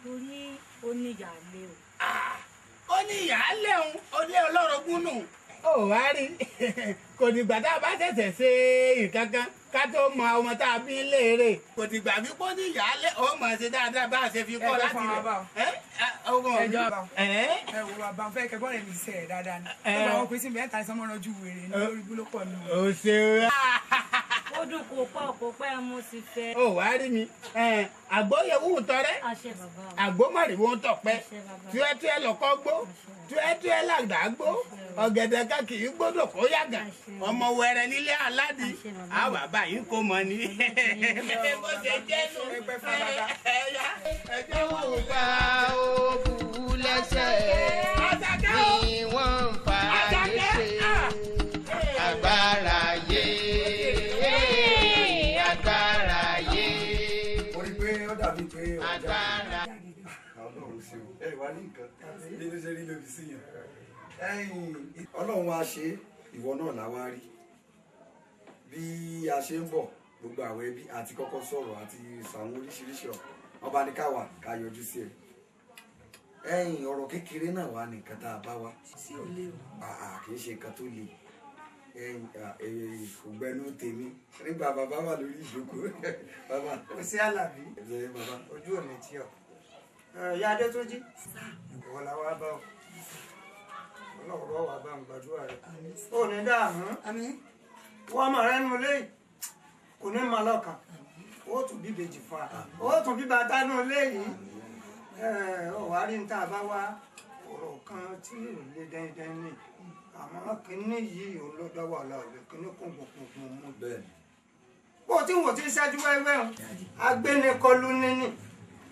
torí ó ní ìyá lé o. ó ní ìyáálé òun ọdẹ ọlọ́rọ̀gún nù. ó wá rí kò dìgbà tá a bá ṣẹ̀ṣẹ̀ ṣe nǹkan kan ká tó mọ ọmọ tá a bí léèrè kò dìgbà wípé ní ìyáálé ó mọ̀ ṣe dáadáa bá a ṣe fi kọ́ láti rẹ̀. ẹ wo bàbá fẹ́ kẹ́kọ̀ọ́ rẹ̀ mi sẹ̀ ẹ̀ dáadáa ni ó bá wọn pín sí mẹ́ta ìsọmọ́nà ju wèrè ní lórí búlọ́pọ̀ nù. o ṣeun. ó dùn kó pọ̀ kó pẹ́ mo sì fẹ́. ó wá rí mi àgbóyẹ̀wò tọrẹ àgbómọ̀rìwò tọpẹ́ tíẹ́tíẹ́ lọ́kọ́ gbó tíẹ́tíẹ́ làgbà gbó ọ̀gẹ̀dẹ̀ ká kì í gbódò kó yàgà ọmọ wẹrẹ nílé aládìí àwọn bàbá yìí kò mọ ni. bó ṣe jẹ́ nù ẹ̀jẹ̀ wò Bá òkú lẹ́sẹ̀ ni wọ́n ń fa ayé ṣe. Agbára yé, agbára yé. Mo rí pé ó dàbí pé Agbára. Ọlọ́run ṣe o. Ẹ wá ní nǹkan bí ló ṣe rí lóbi sí yẹn. Ọlọ́run wa ṣe ìwọ náà làwa rí. Bí a ṣe ń bọ̀ gbogbo àwọn ẹbí àti kọ́kọ́ sọ̀rọ̀ àti sàwọn oríṣiríṣi ọ̀rọ̀ ọba ní ká wà ká yọjú sí ẹ. Ọ̀rọ̀ kékeré náà wà ní nǹkan tá a bá wá. Kì í ṣe nǹkan tó le. Kò gbẹnu tèmi nígbà bàbá wà lórí ìjókòó. Bàbá. Kò sí Àlàbí. Ojú ò ní tí ọ. Ìyá Adétúnjí. Ìwọ la wá bá ọ. Ọlọ́run bá wà bá ń gbàdúrà rẹ̀. Ó ní dààmú. Wọ́n mọ̀ rẹ́ nu léyìí. Kò ní mọ lọ́kàn. Ó tún bí bèjì fún wa. Ó tún bí bàtà nù léyìí. Ó wá rí ní tá a bá wá ọ̀rọ̀ kan tí ò lé dẹ́ndẹ́n ní. Àmọ́ kínní yìí ò ló dọ́wọ́ ọ̀làwọ̀ kínní kùnkùnkùn mú. Bó tí wò tí ń ṣẹ́jú wẹ́wẹ́ o, agbénikọlù níní,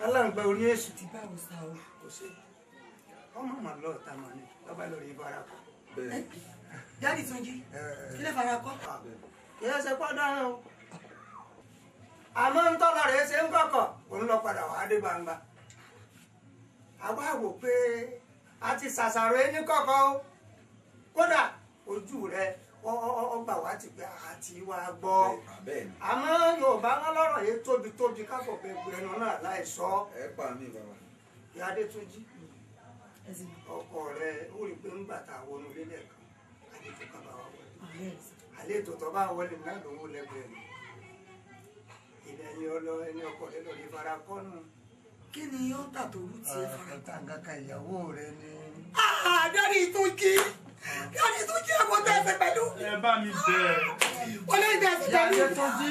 aláǹgbá orí èṣù ti bá wò sá o. Kò sí. Ọmọ mà lọ ta mà ní, lọ́ba lórí ìfarakọ. Dáàdì Túnjí, kí lè fara kọ́? Kì í ṣe pọ́ dáhùn o. Àmọ́ ń tọ́lọ rẹ̀ ṣe ń kọ̀kọ̀, òun lọ padà wá dé gbangba. Àwa wò pé a ti ṣàṣàrò ẹni kọ̀kọ̀ o. Kódà ojú rẹ̀ ọgbà wá ti pé àti wá gbọ́. Àmọ́ Yorùbá wọn lọ́rọ̀ yìí tóbi káfọ̀ pé ẹnu náà láì sọ. Ẹ pa mí bàbá. Ìyá Adétúnjí ọkọ rẹ̀ ó rí pé ń gbàtà wọnú lélẹ̀ kan àlejò kan bá wà wọlé. Àlejò tó bá wọlé náà ló wó lẹ́gbẹ̀ẹ́ mi. Ìdẹ̀yìn ẹni ọkọ rẹ̀ lórí fara kọ́nù. Kí ni yóò tà tó rú tiẹ̀ fara? Tàǹgàkà ìyàwó rẹ̀ ni. Dáàdì Túnjí! Dáàdì Túnjí ẹ̀kọ́ tẹ́ ẹsẹ̀ pẹ̀lú. Ẹ bá mi bẹ̀. Wọ́n lè dẹ̀ sí pẹ̀lú. Ìyá Adétúnjí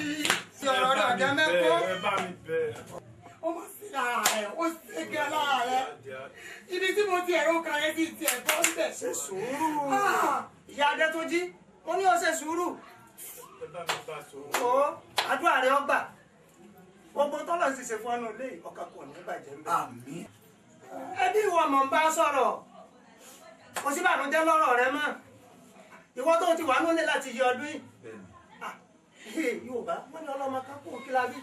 ti ọ̀rọ̀ rẹ̀ ọ̀dẹ́ mẹ́kọ́. Ẹ bá mi bẹ̀. Ó mọ̀ sí lára rẹ̀, ó ṣe kí lára rẹ̀. Ibi tí mo ti ẹ̀rọ kan yẹn ti tiẹ̀ tó ń bẹ̀. Ṣe sùúrù. Ìyá Adétúnjí, mo ní ó ṣe sùúrù. Ẹ bá mi bá sọ̀rọ̀. Ó àdúrà rẹ̀ ọgbà. Gbogbo tọ́lọ̀ sì ṣe fún ọ́nà ilé ọkà kò ní bàjẹ́ ń bẹ̀. Àmín. Ẹbí ìwọ mọ̀ ń bá sọ̀rọ̀. Kò sí bànújẹ́ lọ́rọ̀ rẹ mọ́. Ìwọ tó ti wà nílé láti yọ ọdún yìí. Yorùbá wọ́n ní ọlọ́mọ kan kó kí la bí.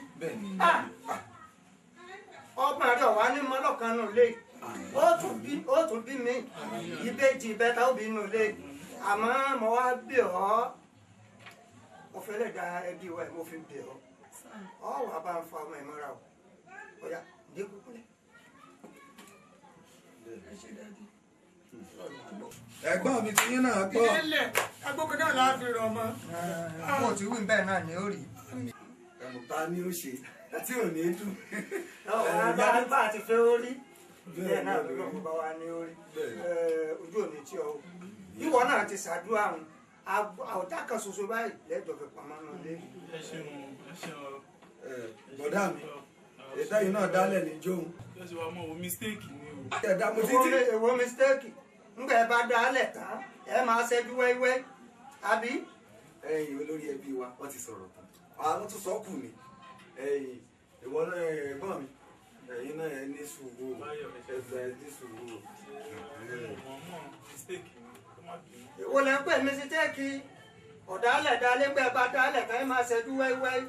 Ọmọ rẹ ọ̀wá ní mọ́lọ́kan nù lé. Ó tún bí mi. Ìbejì ìbẹ́ta ó bí nù lé. Àmọ́ mo wá bẹ̀ ọ́. Mo fẹ́ lè da ẹbí wa mo fi bẹ̀ ọ́. Ọ wà bá ń fa ọmọ ìmọ̀ra o. Ọ̀yà dé kúkúlẹ̀. Ẹ̀gbọ́n mi ti yín náà gbọ́. Ilé agbókò náà láti rọ̀ ọmọ. Mo ti wí bẹ́ẹ̀ náà ni ó rí. Ta ni ó ṣe tí ò ní dùn. Bá a ti fẹ́ ó rí. Bẹ́ẹ̀ náà ló lọ́kọ́ bá wa ní ó rí. Ojú òní tí ọ. Ìwọ náà ti ṣàdúrà àwọn àwòtá kan ṣoṣo báyìí lẹ́jọ́ fi pamọ́ náà lé. Ẹ ṣeun, ẹ ṣeun. Bọ̀dá mi, ẹ̀dá yìí náà dálẹ̀ ní jóun. Ẹ ṣe wá mọ̀ o mistake ni o. Ẹ̀dá mo títí. Èwo mistake? Ńgbà ẹ bá dálẹ̀ tán, ẹ máa ṣẹ́jú wẹ́wẹ́. Àbí? Olórí ẹbí wa, wọ́n ti sọ̀rọ̀ tán. Àwọn tún sọ kù ni. Ìwọ náà ẹ̀gbọ́n mi, ẹ̀yin náà ẹ ní sùúrù. Ẹ ní sùúrù. Ìwọ lẹ́ ń pè mí mistake. Ọ̀dálẹ̀ dálé ńgbà ẹ bá dálẹ̀ tán, ẹ máa ṣẹ́jú wẹ́wẹ́.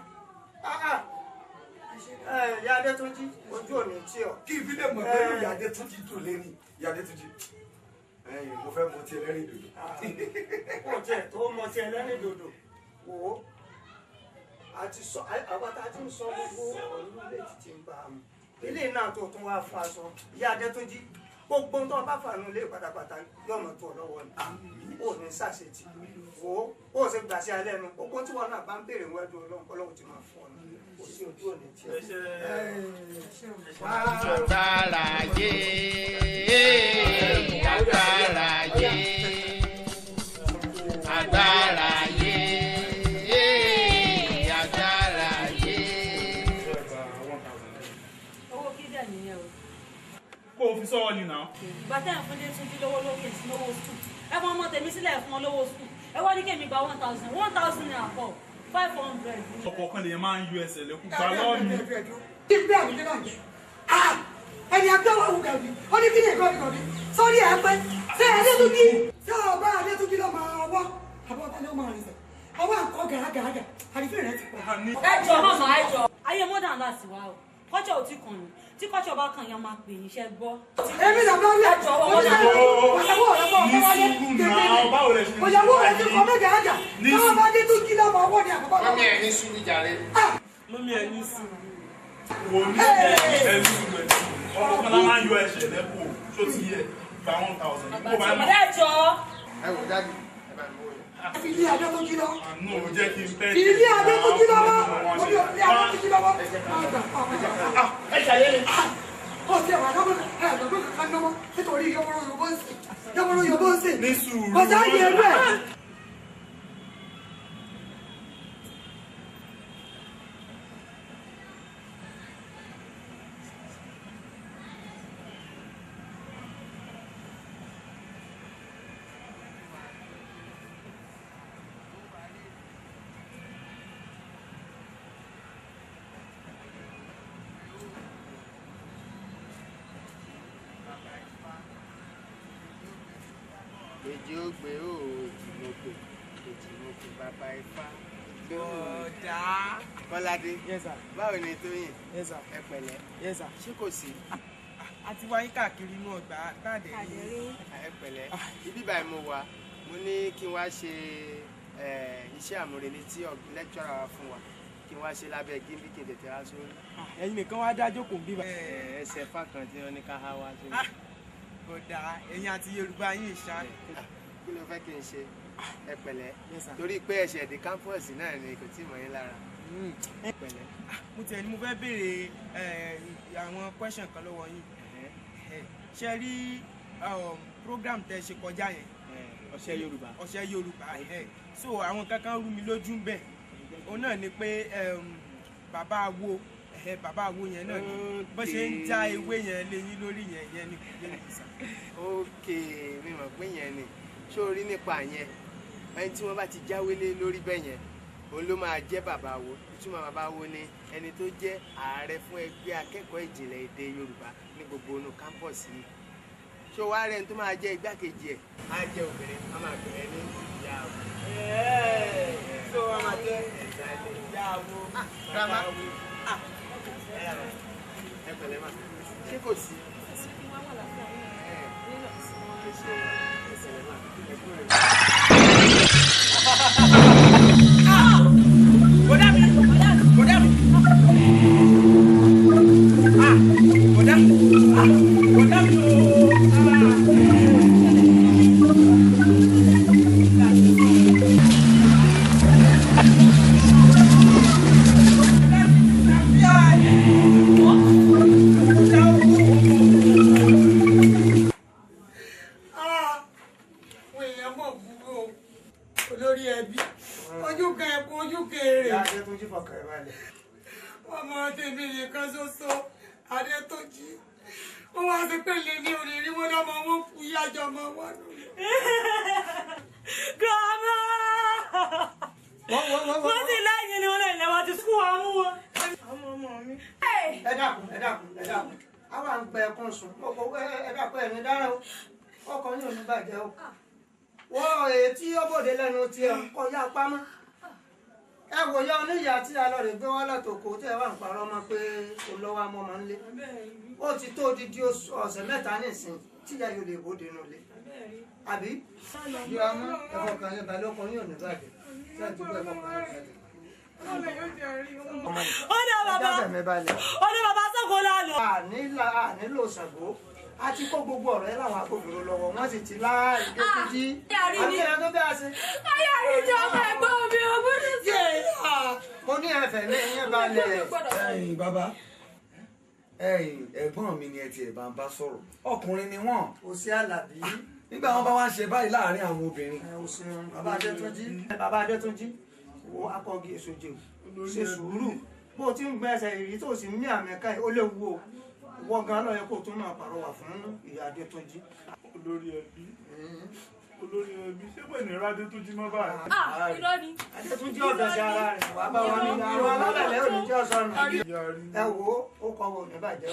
Ìyá Adétúnjí, ojú òní tí ọ. Kí ìbí lè mọ̀ pé Ìyá Adétúnjí dùn lé ní. Ìyá Adétúnjí, mo fẹ́ mu ti ẹlẹ́rìn dòdò. Kò tiẹ̀ tó mọ ti ẹlẹ́rìn dòdò. Wò ó. Àwọn tá a ti ń sọ gbogbo ọ̀rọ̀ ilé ti ń bá a mu. Ilé náà tó tún wá fún aṣọ. Ìyá Adétúnjí, gbogbo tó bá fàánù lé pátápátá yọ̀nà tó lọ́wọ́ ni ó ní sàṣetì wo ó ṣe gbà sí alẹ́ nu gbogbo tí wọn náà bá ń béèrè wẹ́ẹ́dù ọlọ́run ti máa fọ́ ọ kò sí ojú òní tí ẹ. agbára yé agbára yé agbára yé agbára yé. owó kí dẹ̀ nìyẹn o. kó o fi sọ́wọ́ ni náà. ìgbà tẹ́ ẹ̀ fún dé tún jí lówó lórí èsì lówó sùn ẹ fọ ọmọ tèmi sílẹ̀ fún ọ lówó sùn ẹ wá ní kémi gba 1,000 ní àpọ̀ 500. ọ̀pọ̀ kan lèyàn máa ń yọ ẹsẹ̀ lẹ́kùn gbà lọ́ọ̀nù. ìgbé àmì lè máa jẹ ẹni agbẹ́wò wù gàbí ó ní kí ni ìkọ́ ìkọ́ bí sórí ẹ pé ṣé Adétúnjí ṣé ọba Adétúnjí ló máa wọ́ àbọ̀tá ló máa rìn sẹ̀ ọwọ́ àkọ́ gàràgàràgà àrífẹ́ rẹ ti pọ̀. ẹ jọ màmá ẹ jọ ayé mọ́dà ńlá sí wa o kọ́jọ́ ò tí kàn yín tí kọ́jọ́ bá kàn yín máa pè yín iṣẹ́ gbọ́. èmi náà bá rí ẹjọ́ òyàwó rẹ ti kọ́ mẹ́gàràgà táwọn bá Adétúnjí ló máa wọ́ ní àkọ́kọ́. mọ́mí ẹ̀ ní sùúrù jàre. mọ́mí ẹ̀ ní sùúrù. wò ní ẹ̀ ní sùúrù ọ̀pọ̀ kan lá máa ń yọ ẹsẹ̀ lẹ́kùn tó ti yẹ gba 1,000. ẹ jọ. ẹ wò dájú ẹ bá mi wò yẹn. Ilé Adétúnjí lọ. àánú ò jẹ́ kí n pẹ́. Ilé Adétúnjí lọ wá. Ilé Adétúnjí lọ wá. ẹ ṣàyẹ ni. Ó ti ẹ̀wà lọ́gbọ̀n ẹ̀ lọ́gbọ̀n kankan lọ́wọ́ nítorí yọmọrọ yòbó ń sè. Yọmọrọ yòbó ń sè. ní sùúrù. Ọ̀sá yẹ ẹrú ẹ̀. èjì ó gbé ó èjìmọ̀pẹ̀ bàbá ifá. bọ̀dá. Bọ́ládé. Yes sir. báwo ni Tóyìn. Yes sir. ẹ pẹ̀lẹ́. Yes sir. ṣé kò sí. a ti wáyé káàkiri inú ọgbà káàdé rí. ẹ pẹ̀lẹ́. ibi báyìí mo wà mo ní kí n wá ṣe iṣẹ́ àmúrelé tí lẹ́kítọ́rà wa fún wa kí n wá ṣe lábẹ́ gímbí kí n tètè wá sórí. ẹ̀yin nìkan wá dájọ́ kò ń bíbá. ẹsẹ̀ fákan tí wọ́n ní ká há wá sórí. bọ̀dá ẹ̀yin àti Yorùbá yín ìṣá. kí ló fẹ́ kí n ṣe ẹ pẹ̀lẹ́ torí pé ẹ̀ṣẹ̀ di kámpọ̀sì náà ni kò tí ì mọ̀ yín lára. ẹ pẹ̀lẹ́. mo tiẹ̀ ní mo fẹ́ béèrè àwọn question kan lọ́wọ́ yín. ṣe rí program tẹ́ ṣe kọjá yẹn. ọ̀ṣẹ́ Yorùbá. ọ̀ṣẹ́ Yorùbá so àwọn kankan rú mi lójú ń bẹ̀ òun náà ni pé bàbá wo yẹn náà ni bó ṣe ń já ewé yẹn léyìn lórí yẹn ni kìsà. ok mi mọ̀ pé yẹn ni ṣó rí nípa yẹn ẹni tí wọ́n bá ti jáwé lé lórí bẹ́ẹ̀ yẹn òun ló máa jẹ́ bàbá wo ìtumọ̀ bàbá wo ni ẹni tó jẹ́ ààrẹ fún ẹgbẹ́ akẹ́kọ̀ọ́ ìjìnlẹ̀ èdè Yorùbá ní gbogbo inú kámpọ̀sì yìí ṣó wá rẹ̀ tó máa jẹ́ igbákejì ẹ̀ á jẹ́ obìnrin á máa bẹ̀rẹ̀ ní ìyá o. tó wá máa jẹ́ ìyá wo bàbá wo ẹ pẹ̀lẹ́ mà ṣé kò sí. olórí ẹbí ojú kan ẹkún ojú kéré. Adétúnjí fọkàn ẹ balẹ̀. ọmọ tèmi nìkan ṣoṣo Adétúnjí ó wá sí pé lè ní orí rí wọn lọmọ wọn kú yájọ ọmọ wọn nù. grandma wọ́n ti lẹ́yìn ni wọ́n lè lẹ́wọ́ ti sún wa mú wọn. ọmọ mi. ẹ dákun àwa ń gbẹ ẹkún sùn ẹ dákun ẹni dára o ọkọ yóò ní bàjẹ́ o wọ́n ètí ọbọ̀dé lẹ́nu tí ẹ kọ́ yá pamọ́ ẹ wò yá oníyà tí a lọ rè gbé wá látòkò tí ẹ wà ń parọ́ mọ́ pé olówó amọ́ máa ń lé ó ti tó odidi ọ̀sẹ̀ mẹ́ta nísìn tí ìyá yóò lè bóde nù lé àbí yóò amọ́ ẹ̀fọ́ kan yẹn balẹ̀ ọkọ yóò ní bàjẹ́ tí a ti gbé ẹ̀fọ́ kan yẹn balẹ̀. ó ní bàbá Ṣàngó lánàá. a nílò Ṣàngó a ti kó gbogbo ọ̀rọ̀ yẹn láwọn agbófinró lọ́wọ́ wọ́n sì ti lá Adétúnjí àbí ẹ̀rọ tó bẹ́ẹ̀ ṣe. ayé àríjọ ọmọ ẹ̀gbọ́n mi ò gbọ́dọ̀ sí. mo ní ẹ̀fẹ̀ ní ẹ̀yìn balẹ̀. ẹ̀yin bàbá ẹ̀gbọ́n mi ni ẹ ti ẹ̀ bá ń bá sọ̀rọ̀ ọkùnrin ni wọ́n. kò sí Àlàbí. nígbà wọn bá wá ń ṣe báyìí láàárín àwọn obìnrin. ẹ ò ṣeun bàbá Adétúnjí wo akọgi èsòjè ṣe sùúrù bó o ti ń gbẹ ẹsẹ̀ ìrì tó o sì ń ní àmì ẹ̀ka yìí ó léwu o wọ́n gan lọ́yẹ kó o tún máa pàrọwà fún ìyá Adétúnjí. olórí ẹbí ṣé pé ní ìrádé tó jí mọ́ báyìí. irọ́ ni. Adétúnjí ọ̀dọ̀ sí ara rẹ̀ wà bá wọn ní àwọn alálẹ̀ òní jẹ́ ọ̀sọ́nù. ẹ wo ó kọ́ wọ ní bàjẹ́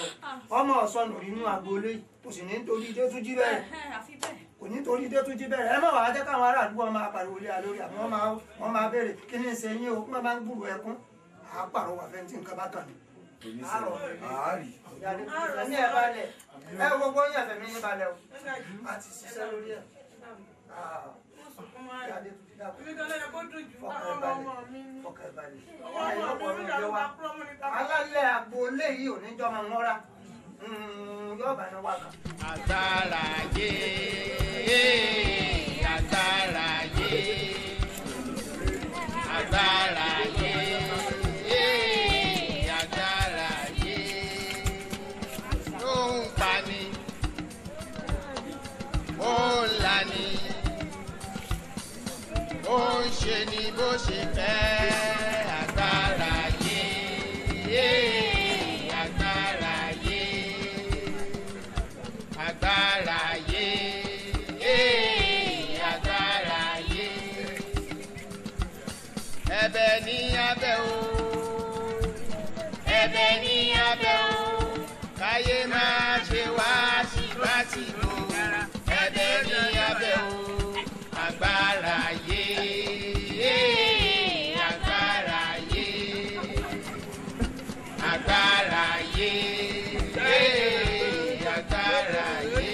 o ọmọ ọ̀sọ́nù nínú agboolé kò sì ní nítorí Adétúnjí bẹ́ẹ̀ kò ní torí Adétúnjí bẹ́ẹ̀ ẹ má wàá jẹ́ káwọn ará àdúgbò máa pariwo lé alórí àbí wọ́n máa béèrè kí ni ṣe yín o wọ́n máa ń gbúrò ẹkún àpàrọwà fẹ́ntì nǹkan bá kàn ní. àárì. ní ẹ balẹ̀ ẹ gbogbo yín ẹ̀fẹ̀ mi ní balẹ̀ o a ti ṣiṣẹ́ lórí ẹ̀. alálẹ̀ agboolé yìí ò ní jọ́ máa ń mọ́ra yóò bá ní wákà. agbára yé agbára yé agbára yé agbára yé ó ń pani ó ń lani ó ń ṣe ni bó ṣe fẹ́ agbára yé agbára yé agbára yé agbára yé ẹ̀bẹ̀ ní abẹ́ o ẹ̀bẹ̀ ní abẹ́ o káyé máa ṣe wá síbátìbò ẹ̀bẹ̀ ní abẹ́ o agbára yé agbára yé agbára yé agbára yé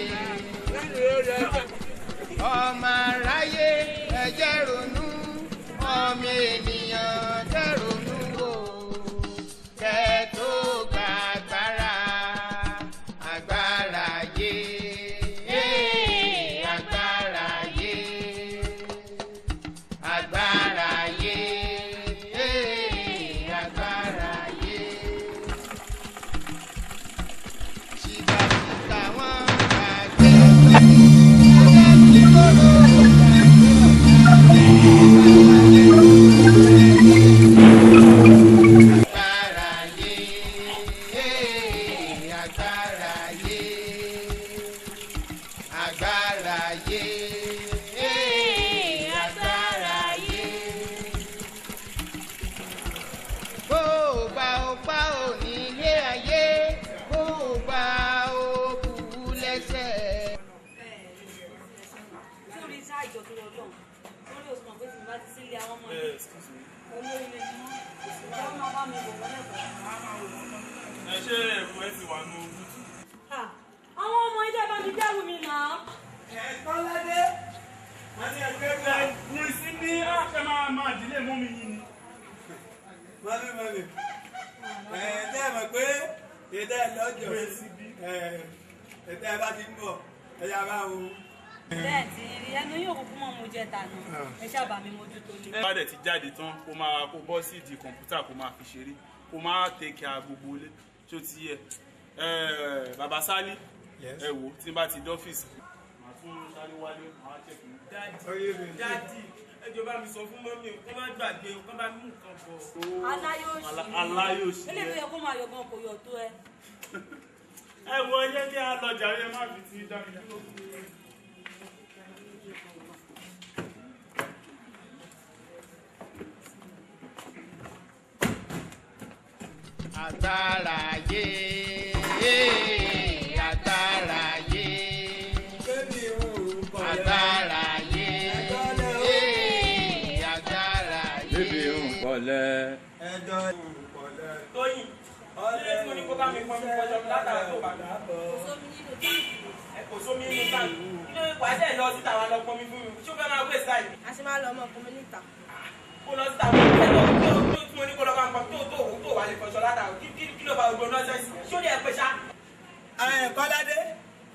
ọmọ aráyé ẹ jẹ́ ronú ọmọ ènìyàn jẹ́ ronú o kẹ́ tó gba agbára agbára yé agbára yé agbára yé agbára yé ṣìkàṣìkà wọn gbàgbé ṣé ẹ̀fọ́ ẹ ti wà ní ojú tù. àwọn ọmọ ilé bá mi dẹ́rù mi náà. Kọ́ládé wọ́n ní ẹgbẹ́ bẹ́ẹ̀ ní sí ní àṣẹ máa dílé mú mi yìí ni. mọ́lẹ́mọ́lẹ́ tẹ́ ẹ mọ̀ pé ètò ẹ̀ lọ́jọ́ ètò ẹ̀ bá ti ń bọ̀ ẹ yà bá wo. bẹ́ẹ̀ ti rí ẹnu yóò kúkú mọ́ mo jẹ tànà ẹ ṣàbà mi mójútó ní. bá dẹ̀ ti jáde tán kó máa kó bọ́ sí ìdí kọ̀ǹpútà kó máa fi ṣeré kó máa tẹ̀kẹ́ agbogbo ilé tó ti yẹ bàbá Sálí ẹ wò tí n bá ti dọ́fíìsì màá tún sáré wálé màá tẹ̀kẹ́. dáàdì ẹjọ́ bá mi sọ fún mọ́mí o kó má gbàgbé o kó bá mú nǹkan bọ̀. aláyòsí eléyìí yẹ kó máa yọ gan kò yọ tó ẹ. ẹ wo ẹyẹ ní alọjà yẹ má fi ti dá mi dúró. agbára yé agbára yé agbára yé agbára yé. bébí ń pọ̀lẹ́. Tóyìn ilé tí mo ní kó bá mi pọn mi pọjọ mi látara tó bàtà. kò sómi nínú táǹkì kí ló wà á dẹ̀ lọ síta wa lọ pọn mi fún mi ṣé o fẹ́ máa wéṣ táì. a ṣe máa lọ ọmọ ọkùnrin níta. kó lọ síta wọn kí ló tí mo ní kó lọ bá ń pọn tó wà lè fọṣọ látara kí ló bá gbogbo náà sẹ́sì ṣé ó lè pè ṣá. Kọ́ládé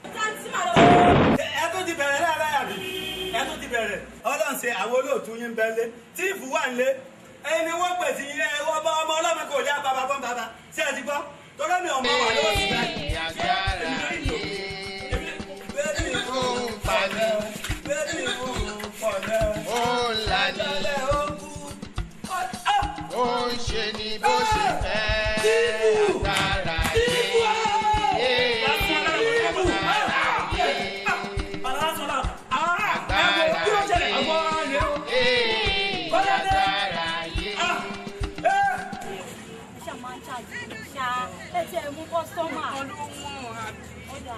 ẹ tó ti bẹ̀rẹ̀ lára yàbí ẹ tó ti bẹ̀rẹ̀ ọlọ́run ṣe àwọn olóòtú yín bẹ́ẹ̀ lé tí ìfù wà ń lé ẹni wọ́n pè sí ilé ọmọ ọlọ́mọ kò lé bàbá bọ́n bàbá ṣé ẹ ti gbọ́ torí mi ọmọ wà lọ́wọ́ sí ó ń ṣe ni bó ṣe fẹ́ agbára yé. Mú kọ́sítọ́mà. Ọjà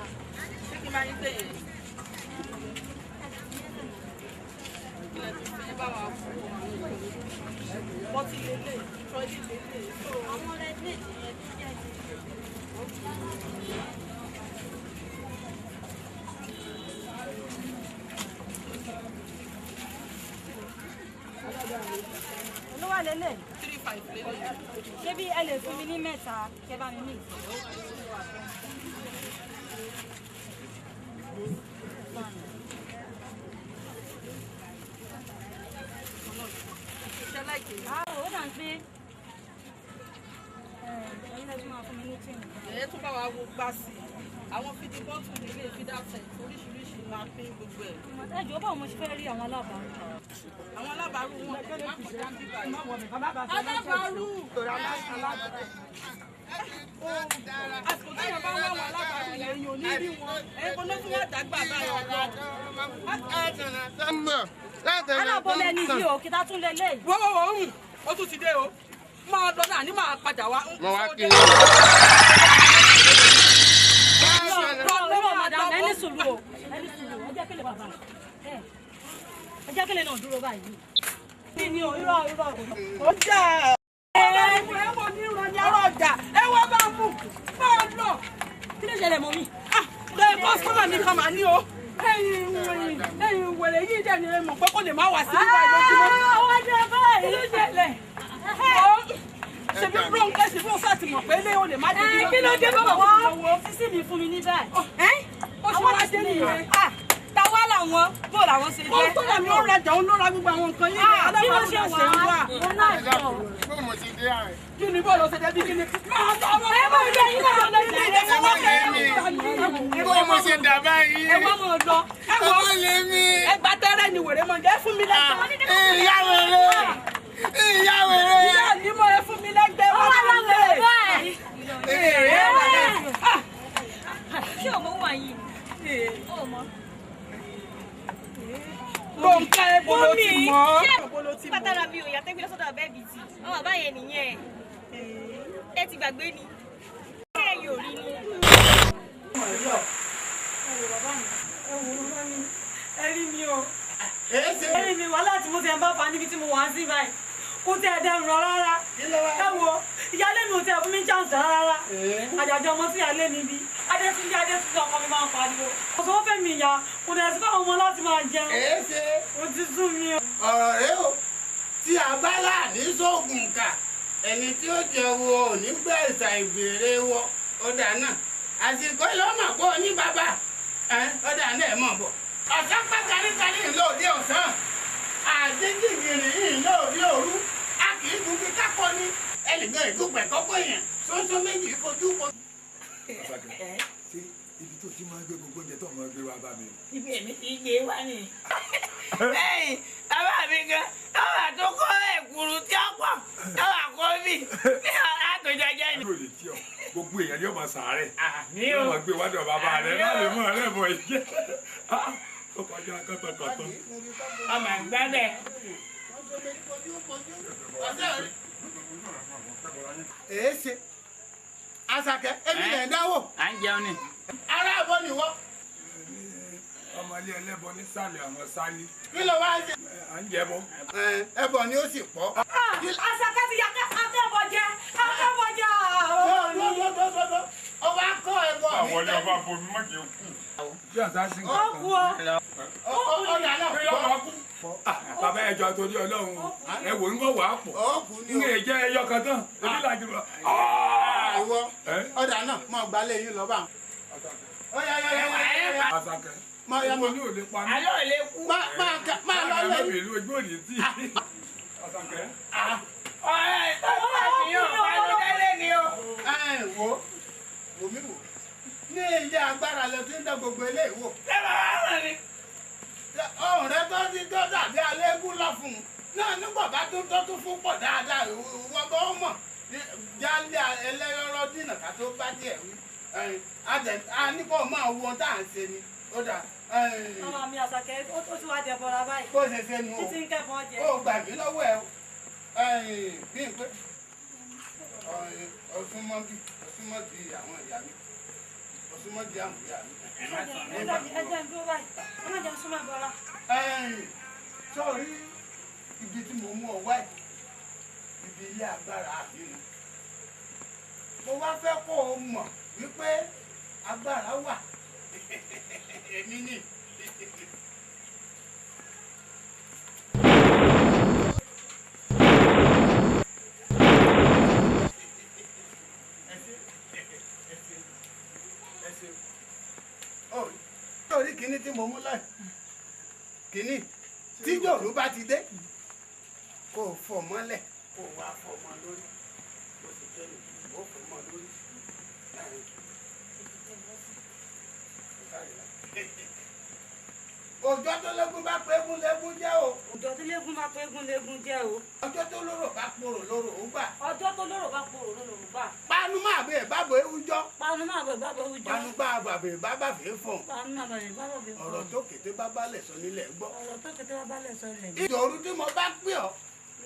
ṣé kí n máa ń gbé yẹn? Ilẹ̀ tó fi bá wa fún wọ́n ti lélẹ̀ tọ́jú lélẹ̀. Àwọn rẹ́díìtì yẹn tó jẹ́ ti. Olúwa lélẹ̀. 35 lélẹ̀. Ṣé bí ẹ lè fún mi ní mẹ́ta kẹ́ bá mi mí? Ó dà ń pé ẹ̀yin lẹ́tún máa fún mi ní chain. Ẹ̀yẹ́ tún bá wa wo gbá sí i. Àwọn fìdí bọ́ọ̀tù nílé fídàtẹ̀ oríṣiríṣi máa pín gbogbo ẹ̀. Ẹjọ́ báwo mo ṣe fẹ́ rí àwọn alábàárù? Àwọn alábàárù wọn má kọjá ń bíbá yìí. Alábàárù! Àsìkò tí wọ́n bá wá àwọn alábàárù yẹn yóò ní rí wọn. Ẹ̀yin kò ló tún wá dàgbà báyọ̀ lọ. Alábọ̀lẹ̀ ni yìí o, kí tá tún lé léyìí. Wọ́n ó tún ti dé o. Máa lọ náà ní máa padà wá. Mo wá kí n ẹni sùúrù o, ẹni sùúrù o, ẹ jẹ́ kílè bàbá ẹ jẹ́ kílè náà dúró báyìí. Kí ni o, irọ́. Ó jà. Ẹ̀wọ̀n ní ìrọ̀lẹ́ ọjà. Ẹ wá bá mú. Máa lọ. Kí ló ṣẹlẹ̀ mọ́ mi? Lè kọ́sọ́mà mi kan máa ní o. Ẹ̀yin wèrè yìí jẹ́ ni ẹ mọ̀ pé kò lè má wá sí ibà lójúmọ́. Àwọn ọjọ́ báyìí. Kí ló ṣẹlẹ̀? Ṣé bí Bronco ṣe fún ọ̀sán ti mọ̀ pé ilé o lè má dé bí kí ló dé bàbá wá? Ọ́fíìsì mi fún mi ní báyìí. Ó ṣe wá dé nìyẹn. Táwa làwọn bó làwọn ṣe jẹ́. Ó tó làmì ó rajà ó lóra gbogbo àwọn nǹkan yìí. Bí wọ́n ṣe wà á, mo náà jọ. Kí ni bọ́ọ̀lù ṣe jẹ́ bí kí ni? Máa tọ́ ọmọ ẹ mọ̀ ilé yín náà lọ ilé ilé Ẹ mo ṣe dà báyìí. Ẹ wọ́n mọ̀ lọ. Ẹ wọ́n lè mí. Ẹ gba tẹ́rẹ̀ ni wèrè mọ̀ jẹ́ fún mi lẹ́gbẹ̀ẹ́. Ìyá wèrè. Ìyá wèrè. Ìyá ni mo ẹ fún mi lẹ́gbẹ̀ẹ́ wọ́n máa ń lè. Ṣé o mọ̀ wà yìí? O mọ̀. Gbọ̀ǹkà ebo ló ti mọ̀. Ṣé pátárà mi ò yà tẹ́gbẹ́ lọ́sọ̀dọ̀ bẹ́ẹ̀bì tí? Àwọn bàbá yẹn nìyẹn. Ẹ ti gbàgbé ni. Ṣé ẹ yóò rí ni? Ẹ rí mi o. Ẹ rí mi wá láti mo ti ẹ̀ bá fa níbi tí mo wà sí báyìí. Kò tẹ ẹ̀dẹ̀ rọ rárá. Ẹ wo ìyálé mi ò tẹ fún mi chance rárá. Àjàjọ ọmọ sí ìyálé mi bí. Adétúnjẹ ọkọ mi máa ń pariwo. Kò sọ fẹ́ mi ìyá. Kò dẹ̀ sí fáwọn ọmọ láti máa jẹun. Ó ti sún mi o. ọ̀rọ̀ rẹ o tí a bá láàní sóògùn kà ẹni tí ó jẹ wo ò ní gbẹ̀sà ìbéèrè wọ ọ̀dà náà àsìkò ìlọ́mà pọ̀ ní bàbá ọ̀dà náà mọ̀ bọ̀ ọ̀sán pátáríkárí ńlọ́ọ̀dẹ ọ̀sán àdéjìgìrì ńlọ́ọ̀dẹ òru a kì í gun bí kákọ́ ní ẹnìkan ìdúpẹ̀ kọ́kọ́ yẹn sọ́sọ́ méjì kojú kojú. ṣé ibi tó ti máa ń gbé gbogbo oúnjẹ tó máa ń gbé wá bá mi. Ibi èmi ti gbé wá ni. Lẹ́yìn bàbá mi gan táwọn àtúkọ ẹ̀kúrú tí ó pọ̀ táwọn àkọ́bí ní àtòjọjẹ ni. yóò lè tí ọ gbogbo èèyàn yóò máa sàárẹ̀ mi ò yóò máa gbé wádọ̀ bàbá rẹ̀ náà lè mọ̀ ẹ́ mọ̀ ìjẹ́ ó kọjá kọ́tọ̀kọ́tọ̀. ọmọ àgbàbẹ. èé ṣe Àṣàkẹ́ ebi lẹ̀ ń dáwọ́. À ń jẹun ni. ará àbọ̀ nìwọ. ọmọ ilé ẹlẹ́bọ nísàlẹ̀ àwọn sálí. kí ló wá ń ṣe. à ń jẹ bọ́. ẹbọ ni ó sì pọ̀. Àṣàkẹ́ ti yà akẹ́bọ̀jẹ́ akẹ́bọ̀jẹ́ dọ́dọ́dọ́dọ́ ọba kọ́ ẹbọ mi. àwọn ilé ọba bomi má jẹun kù. bí àṣà sí nǹkan kan. ó kú o. ọ̀dà náà bí ọba kú. bàbá ẹjọ torí Ọlọ́run ẹ wò ń gbọ́ wàá pọ̀ ń lè jẹ́ ẹyọ kan tán ebi làjú lọ. ìwọ ọ̀dà náà mọ̀ gbalẹ̀ yín lọ́ba. Àṣàkẹ́. Máa yá Owó ní òde pa mí. Àlọ́ ò lè kú. Máa lọ lẹ́yìn. Àgbẹ̀ ìlú ojú òní tí. Àṣàkẹ́. Ọ̀rẹ́ ìtọ́jú àfihàn pàdé ni o. Wò mí wò. Ní ilé agbára lọ sí ń dán gbogbo eléyìí wò. Ṣé bàbá rẹ̀ ni? Ọ̀hún rẹ tó ti tó dàbí alégún lọ fún un. Náà nígbà bá tó tún fún pọ̀ dáadáa ìwọ bá mọ̀. Jálẹ̀ ẹlẹ́yọrọ dínà ká tó bá díẹ̀ wí. A ní kó máa wo ohun tá à ń ṣe ni. Ó dà. Ọmọ mi Àṣàkẹ́ ó ti wá jẹ bọ́ra báyìí. Bó ṣe ṣe nu o. Títí ń kẹ́kọ̀ọ́ jẹ. Ó gbà mí lọ́wọ́ ẹ o. Bí n pé ọsúnmọ́bí àwọn ìyá mi. Ọsúnmọ́bí àwọn ìyá mi. Ẹ jẹ́ ń dúró báyìí. Ẹ má jẹun súnmọ́ bọ́ra. Sọ́ọ̀rí ibi tí mo mú ọ wá yìí, ibi ilé agbára àbí mi. Mo wá fẹ́ kó o mọ̀ wípé agbára wà. Èmi ni. Sọ́ọ̀rí kìíní tí mo mú láì. Kìíní tí jòrò bá ti dé kó o fọ mọ́lẹ̀ kó o wá fọ mọ́ lórí kó o sì tẹ́lẹ̀ kó o fọ mọ́ lórí. Ọjọ́ tó légún bá pé egún légún jẹ́ o. Ọjọ́ tó légún bá pé egún légún jẹ́ o. Ọjọ́ tó lóró bá porò lóró ó gbà. Ọjọ́ tó lóró bá porò lóró ó gbà. Panu máa bẹ̀ bábọ̀ ewújọ́. Panu máa bẹ̀ bábọ̀ ewújọ́. Panu bá bàbẹ̀ bábà fèé fọ̀n. Panu máa bẹ̀ bábọ̀ fèé fọ̀n. Ọ̀rọ̀ tó kété bá balẹ̀ sọ nílẹ̀ gbọ́. Ọ̀rọ̀ tó kété bá balẹ̀ sọ nílẹ̀ gbọ́. Ìjòrú tí mo bá pè ọ́.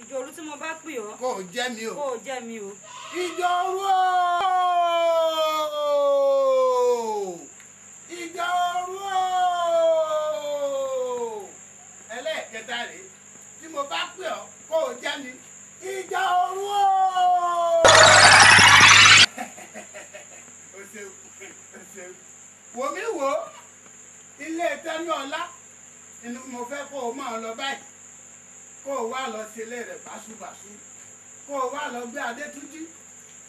Ìjòrú tí mo bá pè ọ́. Kò jẹ́ mi o. Kò jẹ́ mi o. Ìjòrú o. Ìjòrú o. Ẹlẹ́ẹ̀kẹta rèé tí mo bá pè ọ́ kó o jẹ́ mi. Ìjòrú o. O ṣeun, o ṣeun. Wò mí wò ó, ilé Tẹ́ní Ọlá inú mo fẹ́ kó o máa lọ báyìí. Kó o wá lọ sílé rẹ̀ báṣubàṣu. Kó o wá lọ gbé Adétúnjí.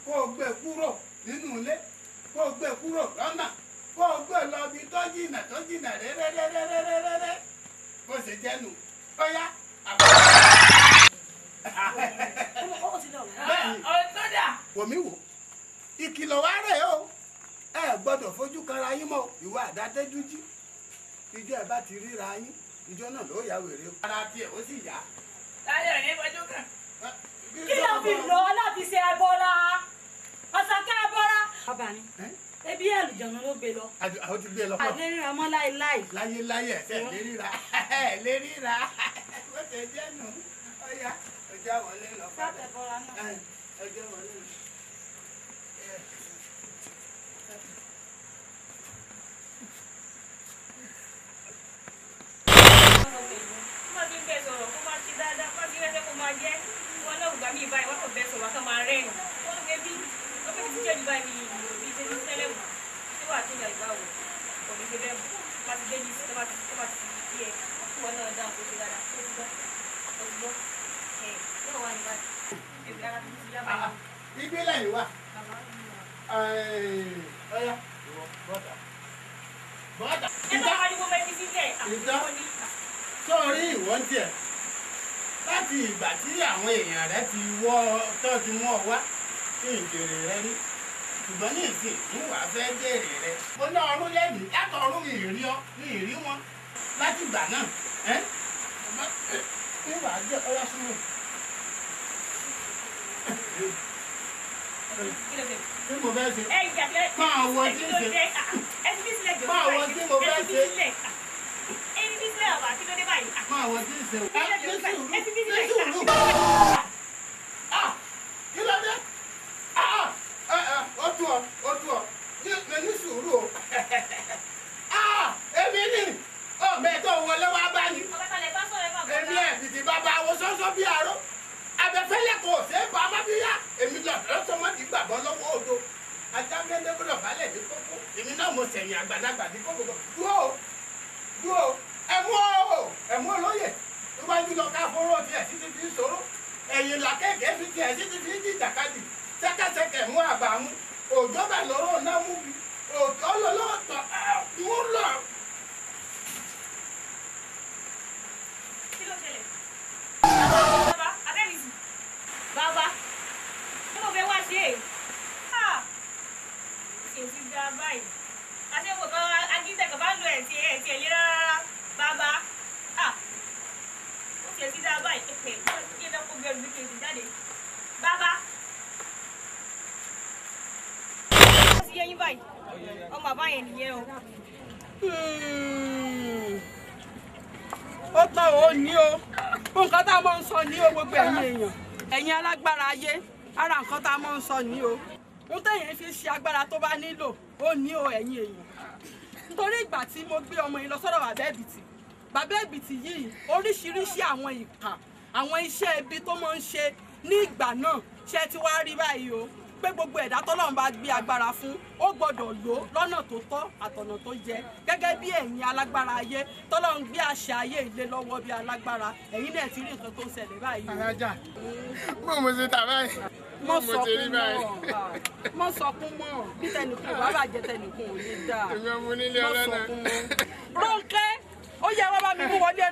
Kó o gbé kúrò nínú ilé. Kó o gbé kúrò lọ́nà. Kó o gbé lọ bí tó jìnà rẹ́rẹ́rẹ́rẹ́rẹ́rẹ́. Bó ṣe jẹ́ nù. Ó yá. Bẹ́ẹ̀ni. Wò mí wò. Ìkìlọ̀ wá rẹ̀ o. Ẹ gbọ́dọ̀ fojú kanra yín mọ́ ìwà Àdátẹ́jújí. Ìjọ ẹ̀ bá ti ríra yín. Ìjọ náà ló yà wèrè. Ara tiẹ̀ ó sì yá. Láyọ̀ ní fojú kan. Kí ló fi lọ láti ṣe ẹbọra? Àṣàkẹ́ ẹbọra. Bàbá mi, ebi àlùjọ̀nù ló gbé lọ. Àwọn ti gbé lọ. Àìléríra mọ́ láéláé. Láyéláyé ẹ̀sẹ̀ léríra. Léríra. Bó ṣe jẹ́ nù. Ó yá, ọjọ́ wọlé lọ padà. Sáfẹ́ bọ́ra náà. Ọjọ́ wọlé lọ. Má fi ń bẹ̀ sọ̀rọ̀ kó má ṣe dáadáa, má fi rẹ́sẹ̀ kó máa jẹ́. Wọ́n náà gbà mí báyìí, wọ́n kò bẹ̀ sọ̀rọ̀ kó máa rẹ́rìn. Wọ́n gbé bí ti jẹ́ mi báyìí bí ṣe ti tẹ́lẹ̀ wò. Ṣé wàá tún ìgbà wò? Kò ní ṣe bẹ́ẹ̀ mọ̀. Má ti dé bí tó bá ti di ẹ̀. Wọ́n náà dáhùn kó ṣe dáadáa. Ó ti gbọ́. Ó ti gbọ́. Yóò wá ní báyìí. Èmi ara ti ti yá báyìí. Ìgbélẹ̀ yìí wà. Ọ̀ya, bọ́dà. Bọ́dà. Ẹ bá wá ní kó fẹ́ fi sílẹ̀. Ìdá. Sọ́ọ̀rí ìwọ́n tiẹ̀. Láti ìgbà tí àwọn èèyàn rẹ ti wọ́ tó ti mú ọ wá sí ìjèrè rẹ rí. Ṣùgbọ́n ní ìsìn ní wàá fẹ́ jèrè rẹ. Mo ní ọrún lẹ́yìn látọ̀ ọrún mi ì rí ọ mi ì rí wọn láti ìgbà náà. Ní wàá jẹ́ ọyá súnmọ́. Tí mo fẹ́ ṣe. Máa wọ tí ń ṣe. Máa wọ tí mo fẹ́ ṣe. Máa wọ tí ń ṣe. Ní sùúrù. Kí ló dé? Ó tú ọ. Ní sùúrù o. Èmi ni. Mẹ́tọ́ wọlé wá bá ní. Èmi ẹ̀ tìtì bàbá àwọn sọ́sọ́ bí aró. Abẹ́fẹ́lẹ́ kò ṣe é bá má bí yá. Èmi lọ́sọ̀mọ́ ti gbàgbọ́ lọ́wọ́ odò. Ajá mẹ́lẹ́ gbọ́dọ̀ balẹ̀ ní kókó. Èmi náà mo sẹ̀yìn àgbàlagbà ní kókó. Dúró. Ẹ̀mú olóyè. Níwájú lọ ká fóró tiẹ̀ títí fi ń sọ̀rọ̀. Ẹ̀yìn làkẹ́kẹ́ fi tiẹ̀ títí fi ń jìjàkadì. Sẹ́kẹ́sẹ́kẹ́ mú àbàmú. Òjò bá lọ́rọ̀ náà mú bi. Òjò lọ́lọ́ tọ̀. báyìí àti ewu kan agídẹ̀kọ̀ bá lo ẹ̀tì ẹ̀ lé rárá bàbá ó tiẹ̀ ti dá báyìí kí ẹ̀dá kó gbẹrù bí kejì jáde bàbá ó ti yẹ yín báyìí ọmọ bàbá yẹn nìyẹn o. ó tán ò ní o nǹkan tá a máa ń sọ ní o gbogbo ẹ̀yin alágbára ayé ara nǹkan tá a máa ń sọ ní o ń tẹ̀yìn fi ṣe agbára tó bá nílò ó ní o ẹ̀yin èèyàn nítorí ìgbà tí mo gbé ọmọ yìí lọ sọ́dọ̀ bàbá ẹ̀bìtì yìí oríṣiríṣi àwọn ìkà àwọn iṣẹ́ ibi tó máa ń ṣe ní ìgbà náà ṣe ti wá rí báyìí o pé gbogbo ẹ̀dá tọ́lọ́run bá gbé agbára fún ó gbọ́dọ̀ lò lọ́nà tó tọ́ àtọ̀nà tó yẹ gẹ́gẹ́ bí ẹ̀yin alágbára ayé tọ́lọ́run gbé àṣà ayé ilé lọ́wọ́ bí alágbára ẹ̀yin náà ti rí nǹkan tó ń ṣẹlẹ̀ báyìí. alájà mo ṣe tà báyìí mo sọkún mọ́ mo sọkún mọ́ bí tẹnìkùn bá bàjẹ́ tẹnìkùn ò ní dáa mo sọkún mọ́. Rónkẹ́ ó yẹ wá bá mi mú wọlé